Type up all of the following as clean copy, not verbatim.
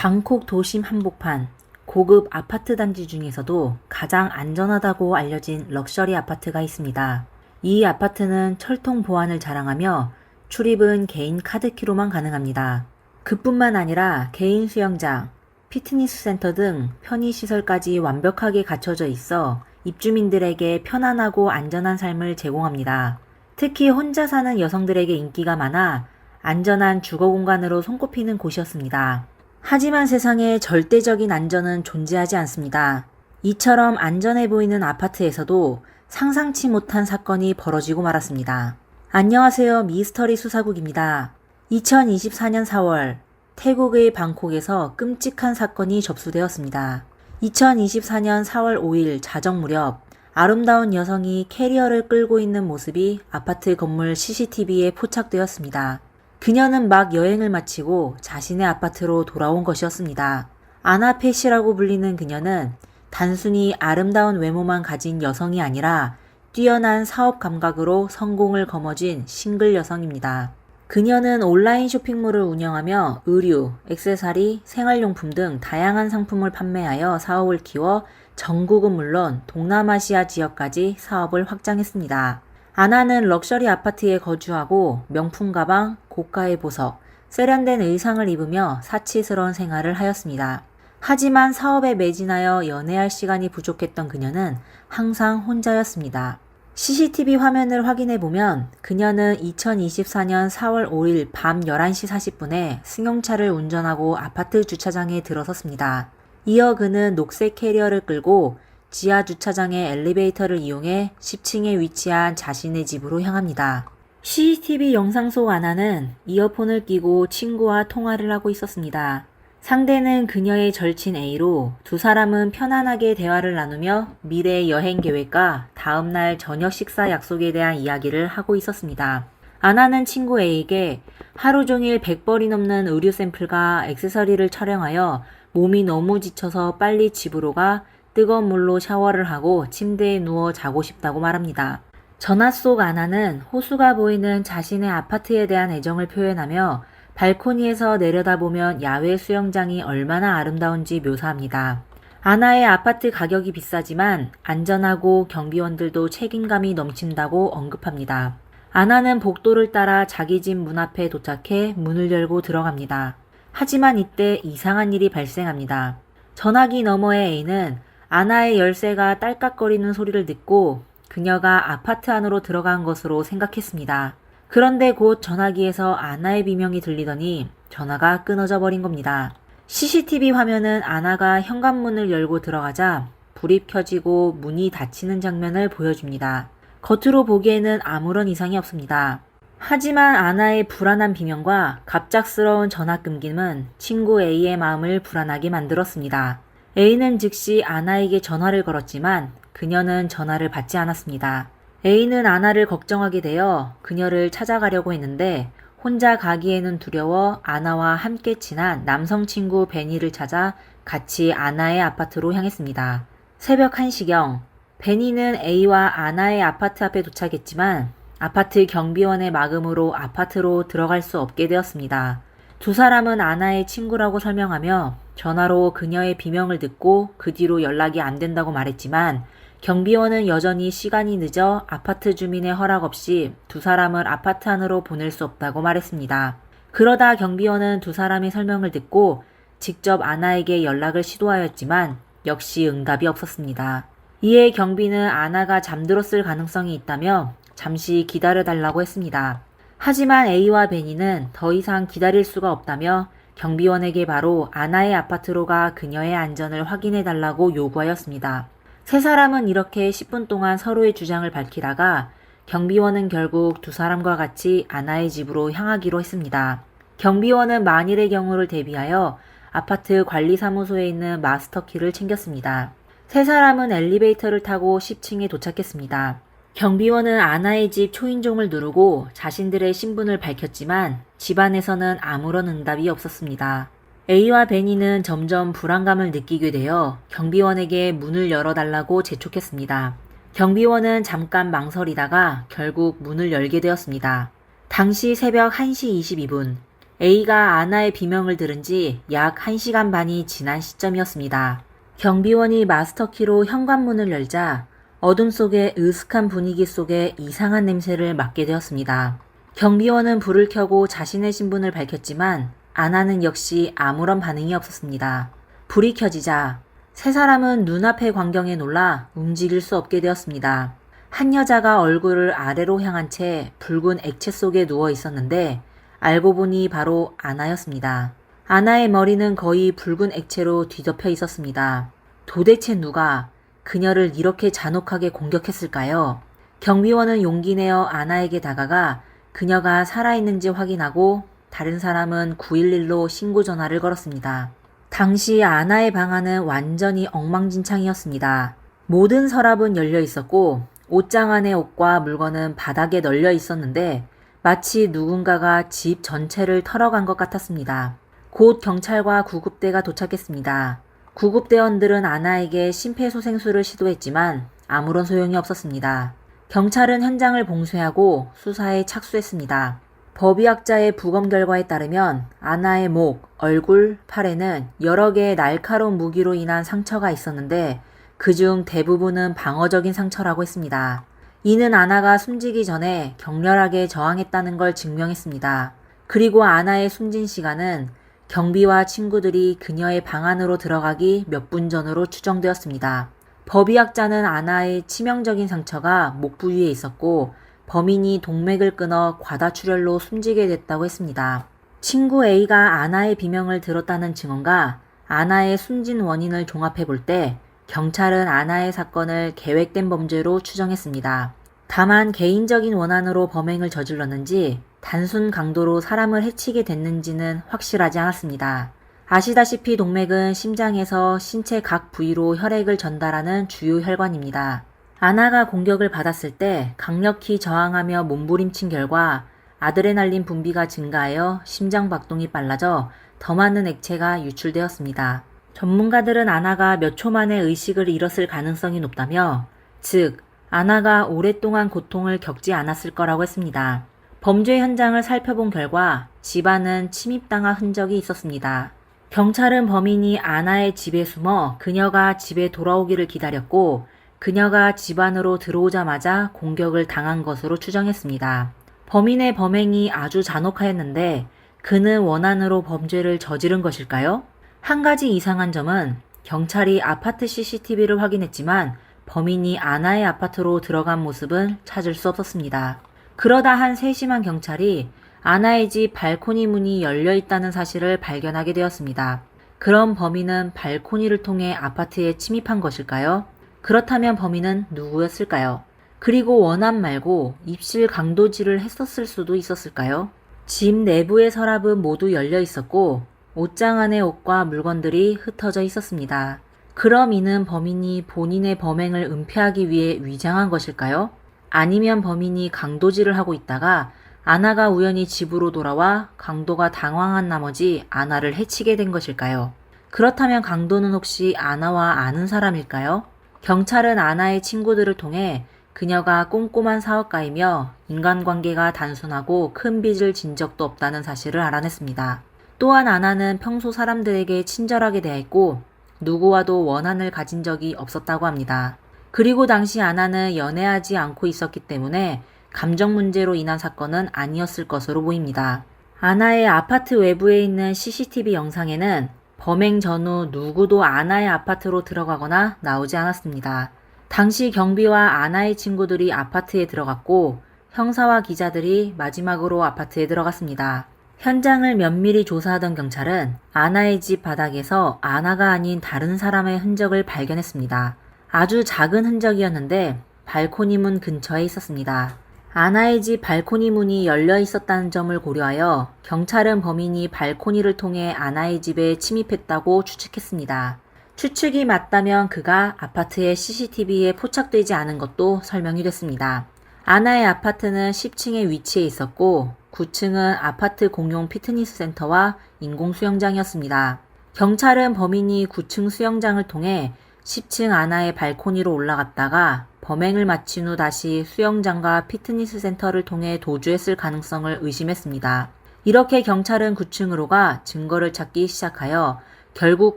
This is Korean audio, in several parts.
방콕 도심 한복판 고급 아파트 단지 중에서도 가장 안전하다고 알려진 럭셔리 아파트가 있습니다. 이 아파트는 철통 보안을 자랑하며 출입은 개인 카드키로만 가능합니다. 그뿐만 아니라 개인 수영장, 피트니스 센터 등 편의시설까지 완벽하게 갖춰져 있어 입주민들에게 편안하고 안전한 삶을 제공합니다. 특히 혼자 사는 여성들에게 인기가 많아 안전한 주거 공간으로 손꼽히는 곳이었습니다. 하지만 세상에 절대적인 안전은 존재하지 않습니다. 이처럼 안전해 보이는 아파트에서도 상상치 못한 사건이 벌어지고 말았습니다. 안녕하세요. 미스터리 수사국입니다. 2024년 4월 태국의 방콕에서 끔찍한 사건이 접수되었습니다. 2024년 4월 5일 자정 무렵 아름다운 여성이 캐리어를 끌고 있는 모습이 아파트 건물 CCTV에 포착되었습니다. 그녀는 막 여행을 마치고 자신의 아파트로 돌아온 것이었습니다. 아나펫이라고 불리는 그녀는 단순히 아름다운 외모만 가진 여성이 아니라 뛰어난 사업 감각으로 성공을 거머쥔 싱글 여성입니다. 그녀는 온라인 쇼핑몰을 운영하며 의류, 액세서리, 생활용품 등 다양한 상품을 판매하여 사업을 키워 전국은 물론 동남아시아 지역까지 사업을 확장했습니다. 아나는 럭셔리 아파트에 거주하고 명품 가방, 고가의 보석, 세련된 의상을 입으며 사치스러운 생활을 하였습니다. 하지만 사업에 매진하여 연애할 시간이 부족했던 그녀는 항상 혼자였습니다. CCTV 화면을 확인해 보면 그녀는 2024년 4월 5일 밤 11시 40분에 승용차를 운전하고 아파트 주차장에 들어섰습니다. 이어 그는 녹색 캐리어를 끌고 지하 주차장의 엘리베이터를 이용해 10층에 위치한 자신의 집으로 향합니다. CCTV 영상 속 아나는 이어폰을 끼고 친구와 통화를 하고 있었습니다. 상대는 그녀의 절친 A로 두 사람은 편안하게 대화를 나누며 미래 여행 계획과 다음날 저녁 식사 약속에 대한 이야기를 하고 있었습니다. 아나는 친구 A에게 하루 종일 100벌이 넘는 의류 샘플과 액세서리를 촬영하여 몸이 너무 지쳐서 빨리 집으로 가 뜨거운 물로 샤워를 하고 침대에 누워 자고 싶다고 말합니다. 전화 속 아나는 호수가 보이는 자신의 아파트에 대한 애정을 표현하며 발코니에서 내려다보면 야외 수영장이 얼마나 아름다운지 묘사합니다. 아나의 아파트 가격이 비싸지만 안전하고 경비원들도 책임감이 넘친다고 언급합니다. 아나는 복도를 따라 자기 집 문 앞에 도착해 문을 열고 들어갑니다. 하지만 이때 이상한 일이 발생합니다. 전화기 너머의 A는 아나의 열쇠가 딸깍거리는 소리를 듣고 그녀가 아파트 안으로 들어간 것으로 생각했습니다. 그런데 곧 전화기에서 아나의 비명이 들리더니 전화가 끊어져 버린 겁니다. CCTV 화면은 아나가 현관문을 열고 들어가자 불이 켜지고 문이 닫히는 장면을 보여줍니다. 겉으로 보기에는 아무런 이상이 없습니다. 하지만 아나의 불안한 비명과 갑작스러운 전화 끊김은 친구 A의 마음을 불안하게 만들었습니다. A는 즉시 아나에게 전화를 걸었지만 그녀는 전화를 받지 않았습니다. A는 아나를 걱정하게 되어 그녀를 찾아가려고 했는데 혼자 가기에는 두려워 아나와 함께 친한 남성 친구 베니를 찾아 같이 아나의 아파트로 향했습니다. 새벽 1시경 베니는 A와 아나의 아파트 앞에 도착했지만 아파트 경비원의 막음으로 아파트로 들어갈 수 없게 되었습니다. 두 사람은 아나의 친구라고 설명하며 전화로 그녀의 비명을 듣고 그 뒤로 연락이 안 된다고 말했지만 경비원은 여전히 시간이 늦어 아파트 주민의 허락 없이 두 사람을 아파트 안으로 보낼 수 없다고 말했습니다. 그러다 경비원은 두 사람의 설명을 듣고 직접 아나에게 연락을 시도하였지만 역시 응답이 없었습니다. 이에 경비는 아나가 잠들었을 가능성이 있다며 잠시 기다려달라고 했습니다. 하지만 A와 베니는 더 이상 기다릴 수가 없다며 경비원에게 바로 아나의 아파트로 가 그녀의 안전을 확인해달라고 요구하였습니다. 세 사람은 이렇게 10분 동안 서로의 주장을 밝히다가 경비원은 결국 두 사람과 같이 아나의 집으로 향하기로 했습니다. 경비원은 만일의 경우를 대비하여 아파트 관리사무소에 있는 마스터키를 챙겼습니다. 세 사람은 엘리베이터를 타고 10층에 도착했습니다. 경비원은 아나의 집 초인종을 누르고 자신들의 신분을 밝혔지만 집안에서는 아무런 응답이 없었습니다. A와 베니는 점점 불안감을 느끼게 되어 경비원에게 문을 열어달라고 재촉했습니다. 경비원은 잠깐 망설이다가 결국 문을 열게 되었습니다. 당시 새벽 1시 22분 A가 아나의 비명을 들은 지 약 1시간 반이 지난 시점이었습니다. 경비원이 마스터키로 현관문을 열자 어둠 속의 으슥한 분위기 속에 이상한 냄새를 맡게 되었습니다. 경비원은 불을 켜고 자신의 신분을 밝혔지만 아나는 역시 아무런 반응이 없었습니다. 불이 켜지자 세 사람은 눈앞의 광경에 놀라 움직일 수 없게 되었습니다. 한 여자가 얼굴을 아래로 향한 채 붉은 액체 속에 누워 있었는데 알고 보니 바로 아나였습니다. 아나의 머리는 거의 붉은 액체로 뒤덮여 있었습니다. 도대체 누가 그녀를 이렇게 잔혹하게 공격했을까요? 경비원은 용기 내어 아나에게 다가가 그녀가 살아있는지 확인하고 다른 사람은 911로 신고 전화를 걸었습니다. 당시 아나의 방 안은 완전히 엉망진창이었습니다. 모든 서랍은 열려 있었고 옷장 안의 옷과 물건은 바닥에 널려 있었는데 마치 누군가가 집 전체를 털어간 것 같았습니다. 곧 경찰과 구급대가 도착했습니다. 구급대원들은 아나에게 심폐소생술을 시도했지만 아무런 소용이 없었습니다. 경찰은 현장을 봉쇄하고 수사에 착수했습니다. 법의학자의 부검 결과에 따르면 아나의 목, 얼굴, 팔에는 여러 개의 날카로운 무기로 인한 상처가 있었는데 그중 대부분은 방어적인 상처라고 했습니다. 이는 아나가 숨지기 전에 격렬하게 저항했다는 걸 증명했습니다. 그리고 아나의 숨진 시간은 경비와 친구들이 그녀의 방 안으로 들어가기 몇 분 전으로 추정되었습니다. 법의학자는 아나의 치명적인 상처가 목 부위에 있었고 범인이 동맥을 끊어 과다출혈로 숨지게 됐다고 했습니다. 친구 A가 아나의 비명을 들었다는 증언과 아나의 숨진 원인을 종합해 볼 때 경찰은 아나의 사건을 계획된 범죄로 추정했습니다. 다만 개인적인 원한으로 범행을 저질렀는지 단순 강도로 사람을 해치게 됐는지는 확실하지 않았습니다. 아시다시피 동맥은 심장에서 신체 각 부위로 혈액을 전달하는 주요 혈관입니다. 아나가 공격을 받았을 때 강력히 저항하며 몸부림친 결과 아드레날린 분비가 증가하여 심장 박동이 빨라져 더 많은 액체가 유출되었습니다. 전문가들은 아나가 몇 초 만에 의식을 잃었을 가능성이 높다며 즉 아나가 오랫동안 고통을 겪지 않았을 거라고 했습니다. 범죄 현장을 살펴본 결과 집안은 침입당한 흔적이 있었습니다. 경찰은 범인이 아나의 집에 숨어 그녀가 집에 돌아오기를 기다렸고 그녀가 집 안으로 들어오자마자 공격을 당한 것으로 추정했습니다. 범인의 범행이 아주 잔혹하였는데 그는 원한으로 범죄를 저지른 것일까요? 한 가지 이상한 점은 경찰이 아파트 CCTV를 확인했지만 범인이 아나의 아파트로 들어간 모습은 찾을 수 없었습니다. 그러다 한 세심한 경찰이 아나의 집 발코니 문이 열려 있다는 사실을 발견하게 되었습니다. 그럼 범인은 발코니를 통해 아파트에 침입한 것일까요? 그렇다면 범인은 누구였을까요? 그리고 원한 말고 입실 강도질을 했었을 수도 있었을까요? 집 내부의 서랍은 모두 열려 있었고 옷장 안의 옷과 물건들이 흩어져 있었습니다. 그럼 이는 범인이 본인의 범행을 은폐하기 위해 위장한 것일까요? 아니면 범인이 강도질을 하고 있다가 아나가 우연히 집으로 돌아와 강도가 당황한 나머지 아나를 해치게 된 것일까요? 그렇다면 강도는 혹시 아나와 아는 사람일까요? 경찰은 아나의 친구들을 통해 그녀가 꼼꼼한 사업가이며 인간관계가 단순하고 큰 빚을 진 적도 없다는 사실을 알아냈습니다. 또한 아나는 평소 사람들에게 친절하게 대했고 누구와도 원한을 가진 적이 없었다고 합니다. 그리고 당시 아나는 연애하지 않고 있었기 때문에 감정 문제로 인한 사건은 아니었을 것으로 보입니다. 아나의 아파트 외부에 있는 CCTV 영상에는 범행 전후 누구도 아나의 아파트로 들어가거나 나오지 않았습니다. 당시 경비와 아나의 친구들이 아파트에 들어갔고 형사와 기자들이 마지막으로 아파트에 들어갔습니다. 현장을 면밀히 조사하던 경찰은 아나의 집 바닥에서 아나가 아닌 다른 사람의 흔적을 발견했습니다. 아주 작은 흔적이었는데 발코니 문 근처에 있었습니다. 아나의 집 발코니 문이 열려 있었다는 점을 고려하여 경찰은 범인이 발코니를 통해 아나의 집에 침입했다고 추측했습니다. 추측이 맞다면 그가 아파트의 CCTV에 포착되지 않은 것도 설명이 됐습니다. 아나의 아파트는 10층에 위치해 있었고 9층은 아파트 공용 피트니스 센터와 인공 수영장이었습니다. 경찰은 범인이 9층 수영장을 통해 10층 아나의 발코니로 올라갔다가 범행을 마친 후 다시 수영장과 피트니스 센터를 통해 도주했을 가능성을 의심했습니다. 이렇게 경찰은 9층으로 가 증거를 찾기 시작하여 결국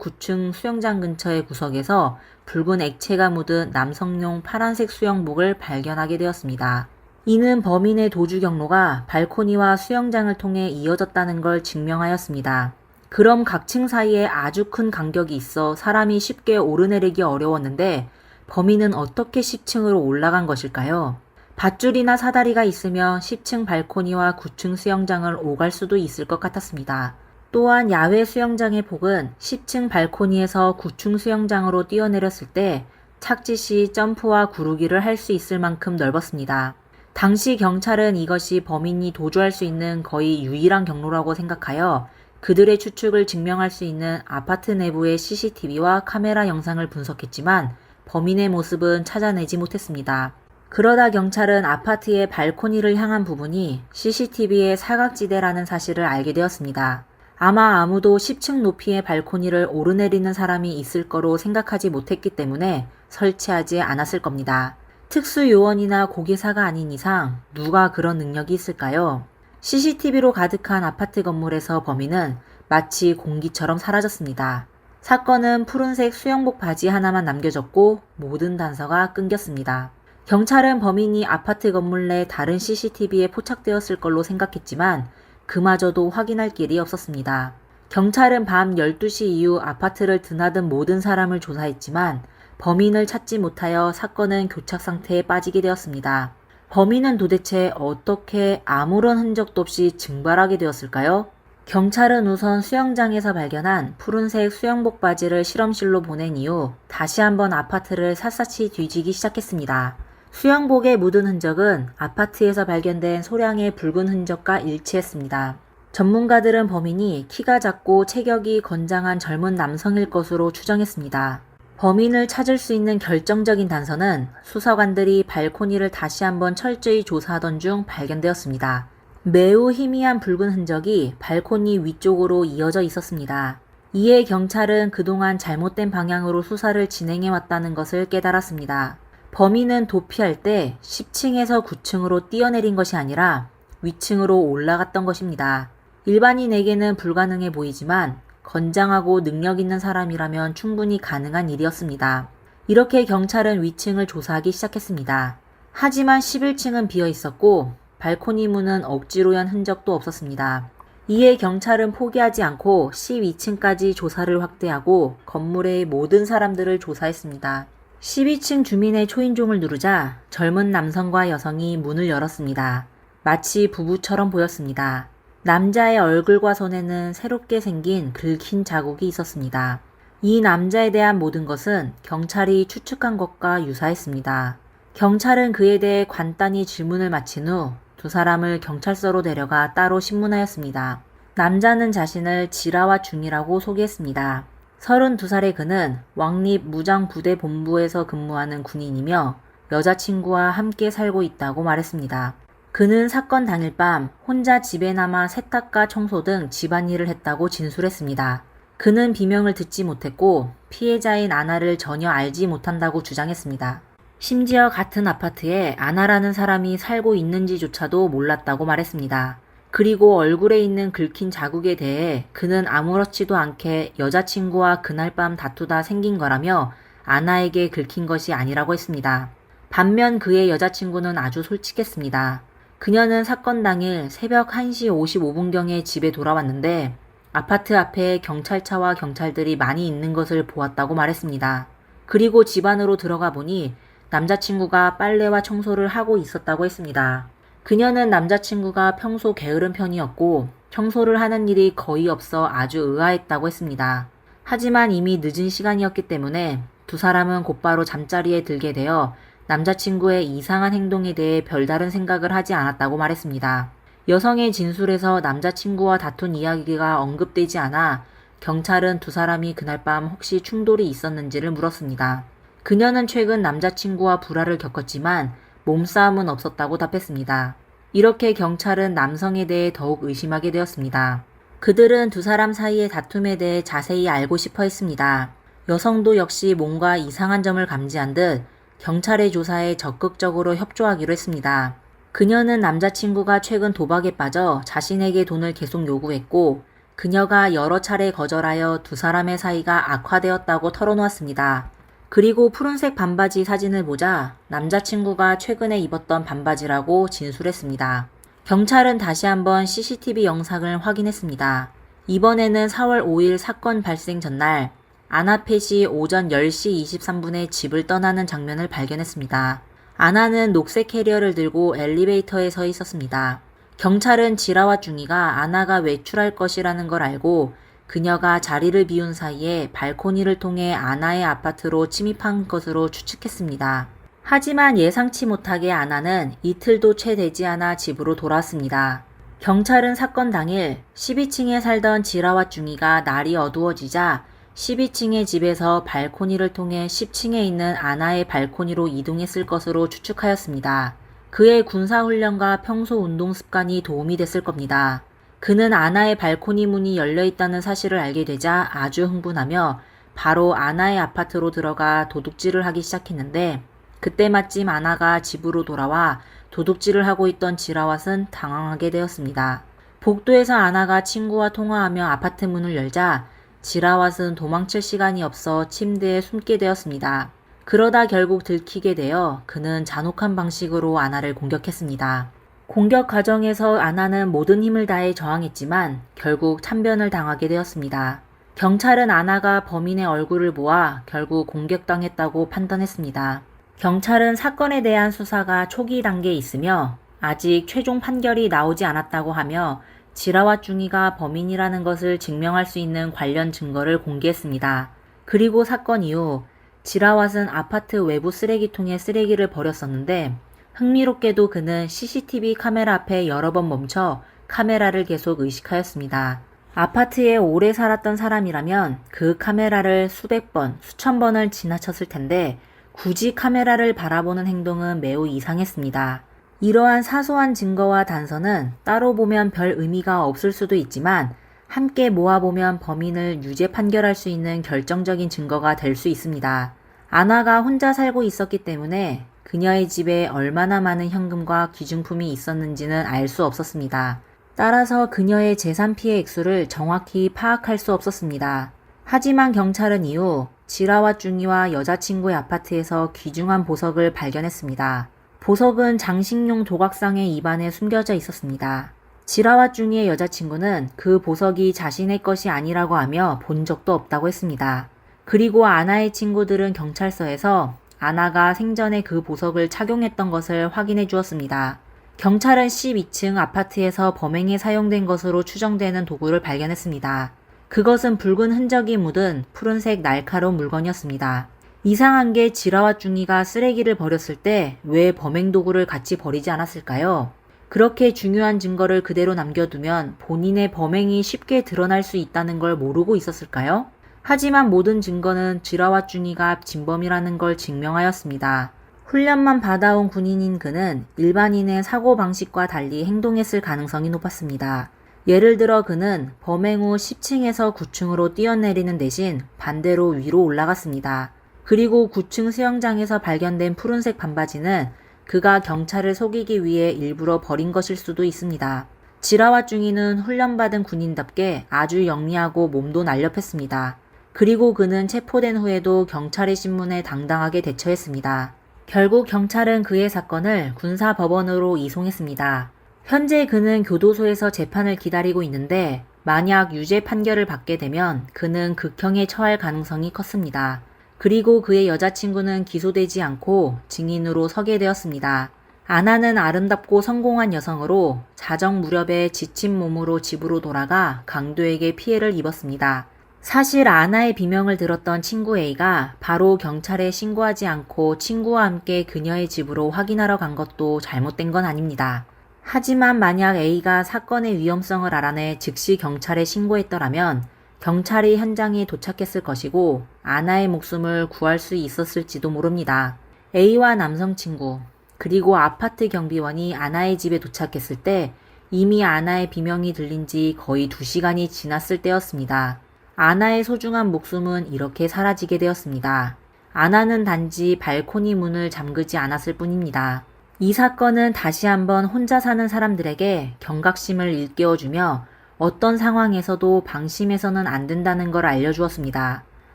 9층 수영장 근처의 구석에서 붉은 액체가 묻은 남성용 파란색 수영복을 발견하게 되었습니다. 이는 범인의 도주 경로가 발코니와 수영장을 통해 이어졌다는 걸 증명하였습니다. 그럼 각 층 사이에 아주 큰 간격이 있어 사람이 쉽게 오르내리기 어려웠는데 범인은 어떻게 10층으로 올라간 것일까요? 밧줄이나 사다리가 있으면 10층 발코니와 9층 수영장을 오갈 수도 있을 것 같았습니다. 또한 야외 수영장의 폭은 10층 발코니에서 9층 수영장으로 뛰어내렸을 때 착지 시 점프와 구르기를 할 수 있을 만큼 넓었습니다. 당시 경찰은 이것이 범인이 도주할 수 있는 거의 유일한 경로라고 생각하여 그들의 추측을 증명할 수 있는 아파트 내부의 CCTV와 카메라 영상을 분석했지만 범인의 모습은 찾아내지 못했습니다. 그러다 경찰은 아파트의 발코니를 향한 부분이 CCTV의 사각지대라는 사실을 알게 되었습니다. 아마 아무도 10층 높이의 발코니를 오르내리는 사람이 있을 거로 생각하지 못했기 때문에 설치하지 않았을 겁니다. 특수요원이나 고개사가 아닌 이상 누가 그런 능력이 있을까요? CCTV로 가득한 아파트 건물에서 범인은 마치 공기처럼 사라졌습니다. 사건은 푸른색 수영복 바지 하나만 남겨졌고 모든 단서가 끊겼습니다. 경찰은 범인이 아파트 건물 내 다른 CCTV에 포착되었을 걸로 생각했지만 그마저도 확인할 길이 없었습니다. 경찰은 밤 12시 이후 아파트를 드나든 모든 사람을 조사했지만 범인을 찾지 못하여 사건은 교착 상태에 빠지게 되었습니다. 범인은 도대체 어떻게 아무런 흔적도 없이 증발하게 되었을까요? 경찰은 우선 수영장에서 발견한 푸른색 수영복 바지를 실험실로 보낸 이후 다시 한번 아파트를 샅샅이 뒤지기 시작했습니다. 수영복에 묻은 흔적은 아파트에서 발견된 소량의 붉은 흔적과 일치했습니다. 전문가들은 범인이 키가 작고 체격이 건장한 젊은 남성일 것으로 추정했습니다. 범인을 찾을 수 있는 결정적인 단서는 수사관들이 발코니를 다시 한번 철저히 조사하던 중 발견되었습니다. 매우 희미한 붉은 흔적이 발코니 위쪽으로 이어져 있었습니다. 이에 경찰은 그동안 잘못된 방향으로 수사를 진행해왔다는 것을 깨달았습니다. 범인은 도피할 때 10층에서 9층으로 뛰어내린 것이 아니라 위층으로 올라갔던 것입니다. 일반인에게는 불가능해 보이지만 건장하고 능력 있는 사람이라면 충분히 가능한 일이었습니다. 이렇게 경찰은 위층을 조사하기 시작했습니다. 하지만 11층은 비어 있었고 발코니 문은 억지로 연 흔적도 없었습니다. 이에 경찰은 포기하지 않고 12층까지 조사를 확대하고 건물의 모든 사람들을 조사했습니다. 12층 주민의 초인종을 누르자 젊은 남성과 여성이 문을 열었습니다. 마치 부부처럼 보였습니다. 남자의 얼굴과 손에는 새롭게 생긴 긁힌 자국이 있었습니다. 이 남자에 대한 모든 것은 경찰이 추측한 것과 유사했습니다. 경찰은 그에 대해 간단히 질문을 마친 후 두 사람을 경찰서로 데려가 따로 신문하였습니다. 남자는 자신을 지라와 중이라고 소개했습니다. 32살의 그는 왕립 무장부대본부에서 근무하는 군인이며 여자친구와 함께 살고 있다고 말했습니다. 그는 사건 당일 밤 혼자 집에 남아 세탁과 청소 등 집안일을 했다고 진술했습니다. 그는 비명을 듣지 못했고 피해자인 아나를 전혀 알지 못한다고 주장했습니다. 심지어 같은 아파트에 아나라는 사람이 살고 있는지조차도 몰랐다고 말했습니다. 그리고 얼굴에 있는 긁힌 자국에 대해 그는 아무렇지도 않게 여자친구와 그날 밤 다투다 생긴 거라며 아나에게 긁힌 것이 아니라고 했습니다. 반면 그의 여자친구는 아주 솔직했습니다. 그녀는 사건 당일 새벽 1시 55분경에 집에 돌아왔는데 아파트 앞에 경찰차와 경찰들이 많이 있는 것을 보았다고 말했습니다. 그리고 집 안으로 들어가 보니 남자친구가 빨래와 청소를 하고 있었다고 했습니다. 그녀는 남자친구가 평소 게으른 편이었고 청소를 하는 일이 거의 없어 아주 의아했다고 했습니다. 하지만 이미 늦은 시간이었기 때문에 두 사람은 곧바로 잠자리에 들게 되어 남자친구의 이상한 행동에 대해 별다른 생각을 하지 않았다고 말했습니다. 여성의 진술에서 남자친구와 다툰 이야기가 언급되지 않아 경찰은 두 사람이 그날 밤 혹시 충돌이 있었는지를 물었습니다. 그녀는 최근 남자친구와 불화를 겪었지만 몸싸움은 없었다고 답했습니다. 이렇게 경찰은 남성에 대해 더욱 의심하게 되었습니다. 그들은 두 사람 사이의 다툼에 대해 자세히 알고 싶어 했습니다. 여성도 역시 뭔가 이상한 점을 감지한 듯 경찰의 조사에 적극적으로 협조하기로 했습니다. 그녀는 남자친구가 최근 도박에 빠져 자신에게 돈을 계속 요구했고 그녀가 여러 차례 거절하여 두 사람의 사이가 악화되었다고 털어놓았습니다. 그리고 푸른색 반바지 사진을 보자 남자친구가 최근에 입었던 반바지라고 진술했습니다. 경찰은 다시 한번 CCTV 영상을 확인했습니다. 이번에는 4월 5일 사건 발생 전날 아나펫이 오전 10시 23분에 집을 떠나는 장면을 발견했습니다. 아나는 녹색 캐리어를 들고 엘리베이터에 서 있었습니다. 경찰은 지라와 중이가 아나가 외출할 것이라는 걸 알고 그녀가 자리를 비운 사이에 발코니를 통해 아나의 아파트로 침입한 것으로 추측했습니다. 하지만 예상치 못하게 아나는 이틀도 채 되지 않아 집으로 돌아왔습니다. 경찰은 사건 당일 12층에 살던 지라와 중이가 날이 어두워지자 12층의 집에서 발코니를 통해 10층에 있는 아나의 발코니로 이동했을 것으로 추측하였습니다. 그의 군사훈련과 평소 운동 습관이 도움이 됐을 겁니다. 그는 아나의 발코니 문이 열려있다는 사실을 알게 되자 아주 흥분하며 바로 아나의 아파트로 들어가 도둑질을 하기 시작했는데 그때 마침 아나가 집으로 돌아와 도둑질을 하고 있던 지라왓은 당황하게 되었습니다. 복도에서 아나가 친구와 통화하며 아파트 문을 열자 지라왓은 도망칠 시간이 없어 침대에 숨게 되었습니다. 그러다 결국 들키게 되어 그는 잔혹한 방식으로 아나를 공격했습니다. 공격 과정에서 아나는 모든 힘을 다해 저항했지만 결국 참변을 당하게 되었습니다. 경찰은 아나가 범인의 얼굴을 보아 결국 공격당했다고 판단했습니다. 경찰은 사건에 대한 수사가 초기 단계에 있으며 아직 최종 판결이 나오지 않았다고 하며 지라와 중이가 범인이라는 것을 증명할 수 있는 관련 증거를 공개했습니다. 그리고 사건 이후 지라왓은 아파트 외부 쓰레기통에 쓰레기를 버렸었는데 흥미롭게도 그는 CCTV 카메라 앞에 여러 번 멈춰 카메라를 계속 의식하였습니다. 아파트에 오래 살았던 사람이라면 그 카메라를 수백 번, 수천 번을 지나쳤을 텐데 굳이 카메라를 바라보는 행동은 매우 이상했습니다. 이러한 사소한 증거와 단서는 따로 보면 별 의미가 없을 수도 있지만 함께 모아보면 범인을 유죄 판결할 수 있는 결정적인 증거가 될 수 있습니다. 아나가 혼자 살고 있었기 때문에 그녀의 집에 얼마나 많은 현금과 귀중품이 있었는지는 알 수 없었습니다. 따라서 그녀의 재산 피해 액수를 정확히 파악할 수 없었습니다. 하지만 경찰은 이후 지라와 중이와 여자친구의 아파트에서 귀중한 보석을 발견했습니다. 보석은 장식용 조각상의 입안에 숨겨져 있었습니다. 지라와 중이의 여자친구는 그 보석이 자신의 것이 아니라고 하며 본 적도 없다고 했습니다. 그리고 아나의 친구들은 경찰서에서 아나가 생전에 그 보석을 착용했던 것을 확인해 주었습니다. 경찰은 12층 아파트에서 범행에 사용된 것으로 추정되는 도구를 발견했습니다. 그것은 붉은 흔적이 묻은 푸른색 날카로운 물건이었습니다. 이상한 게 지라와 중이가 쓰레기를 버렸을 때 왜 범행 도구를 같이 버리지 않았을까요? 그렇게 중요한 증거를 그대로 남겨두면 본인의 범행이 쉽게 드러날 수 있다는 걸 모르고 있었을까요? 하지만 모든 증거는 지라와 중이가 진범이라는 걸 증명하였습니다. 훈련만 받아온 군인인 그는 일반인의 사고방식과 달리 행동했을 가능성이 높았습니다. 예를 들어 그는 범행 후 10층에서 9층으로 뛰어내리는 대신 반대로 위로 올라갔습니다. 그리고 9층 수영장에서 발견된 푸른색 반바지는 그가 경찰을 속이기 위해 일부러 버린 것일 수도 있습니다. 지라와 중이는 훈련받은 군인답게 아주 영리하고 몸도 날렵했습니다. 그리고 그는 체포된 후에도 경찰의 신문에 당당하게 대처했습니다. 결국 경찰은 그의 사건을 군사법원으로 이송했습니다. 현재 그는 교도소에서 재판을 기다리고 있는데 만약 유죄 판결을 받게 되면 그는 극형에 처할 가능성이 컸습니다. 그리고 그의 여자친구는 기소되지 않고 증인으로 서게 되었습니다. 아나는 아름답고 성공한 여성으로 자정 무렵에 지친 몸으로 집으로 돌아가 강도에게 피해를 입었습니다. 사실 아나의 비명을 들었던 친구 A가 바로 경찰에 신고하지 않고 친구와 함께 그녀의 집으로 확인하러 간 것도 잘못된 건 아닙니다. 하지만 만약 A가 사건의 위험성을 알아내 즉시 경찰에 신고했더라면 경찰이 현장에 도착했을 것이고 아나의 목숨을 구할 수 있었을지도 모릅니다. A와 남성 친구 그리고 아파트 경비원이 아나의 집에 도착했을 때 이미 아나의 비명이 들린 지 거의 2시간이 지났을 때였습니다. 아나의 소중한 목숨은 이렇게 사라지게 되었습니다. 아나는 단지 발코니 문을 잠그지 않았을 뿐입니다. 이 사건은 다시 한번 혼자 사는 사람들에게 경각심을 일깨워주며 어떤 상황에서도 방심해서는 안 된다는 걸 알려주었습니다.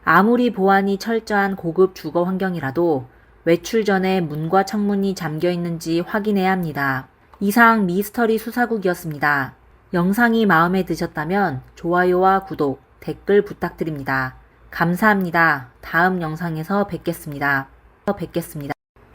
아무리 보안이 철저한 고급 주거 환경이라도 외출 전에 문과 창문이 잠겨 있는지 확인해야 합니다. 이상 미스터리 수사국이었습니다. 영상이 마음에 드셨다면 좋아요와 구독, 댓글 부탁드립니다. 감사합니다. 다음 영상에서 뵙겠습니다.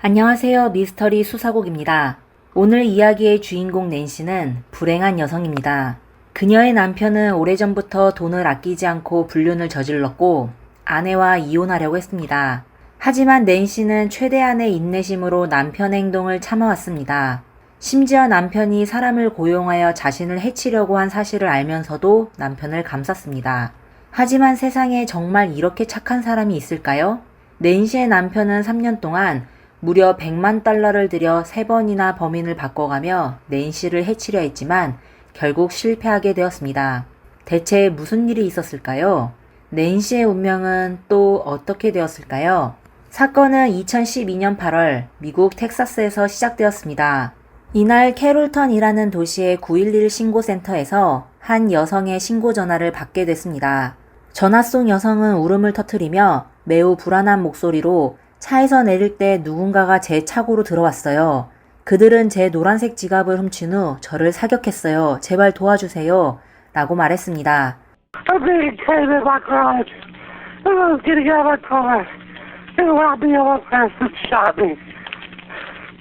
안녕하세요. 미스터리 수사국입니다. 오늘 이야기의 주인공 낸시는 불행한 여성입니다. 그녀의 남편은 오래전부터 돈을 아끼지 않고 불륜을 저질렀고 아내와 이혼하려고 했습니다. 하지만 낸시는 최대한의 인내심으로 남편의 행동을 참아왔습니다. 심지어 남편이 사람을 고용하여 자신을 해치려고 한 사실을 알면서도 남편을 감쌌습니다. 하지만 세상에 정말 이렇게 착한 사람이 있을까요? 낸시의 남편은 3년 동안 무려 100만 달러를 들여 3번이나 범인을 바꿔가며 낸시를 해치려 했지만 결국 실패하게 되었습니다. 대체 무슨 일이 있었을까요? 낸시의 운명은 또 어떻게 되었을까요? 사건은 2012년 8월 미국 텍사스에서 시작되었습니다. 이날 캐롤턴이라는 도시의 911 신고센터에서 한 여성의 신고 전화를 받게 됐습니다. 전화 속 여성은 울음을 터뜨리며 매우 불안한 목소리로 차에서 내릴 때 누군가가 제 차고로 들어왔어요. 그들은 제 노란색 지갑을 훔친 후 저를 사격했어요. 제발 도와주세요. 라고 말했습니다. I'm being carried in my garage. I was getting out of my car. And around me, my person shot me.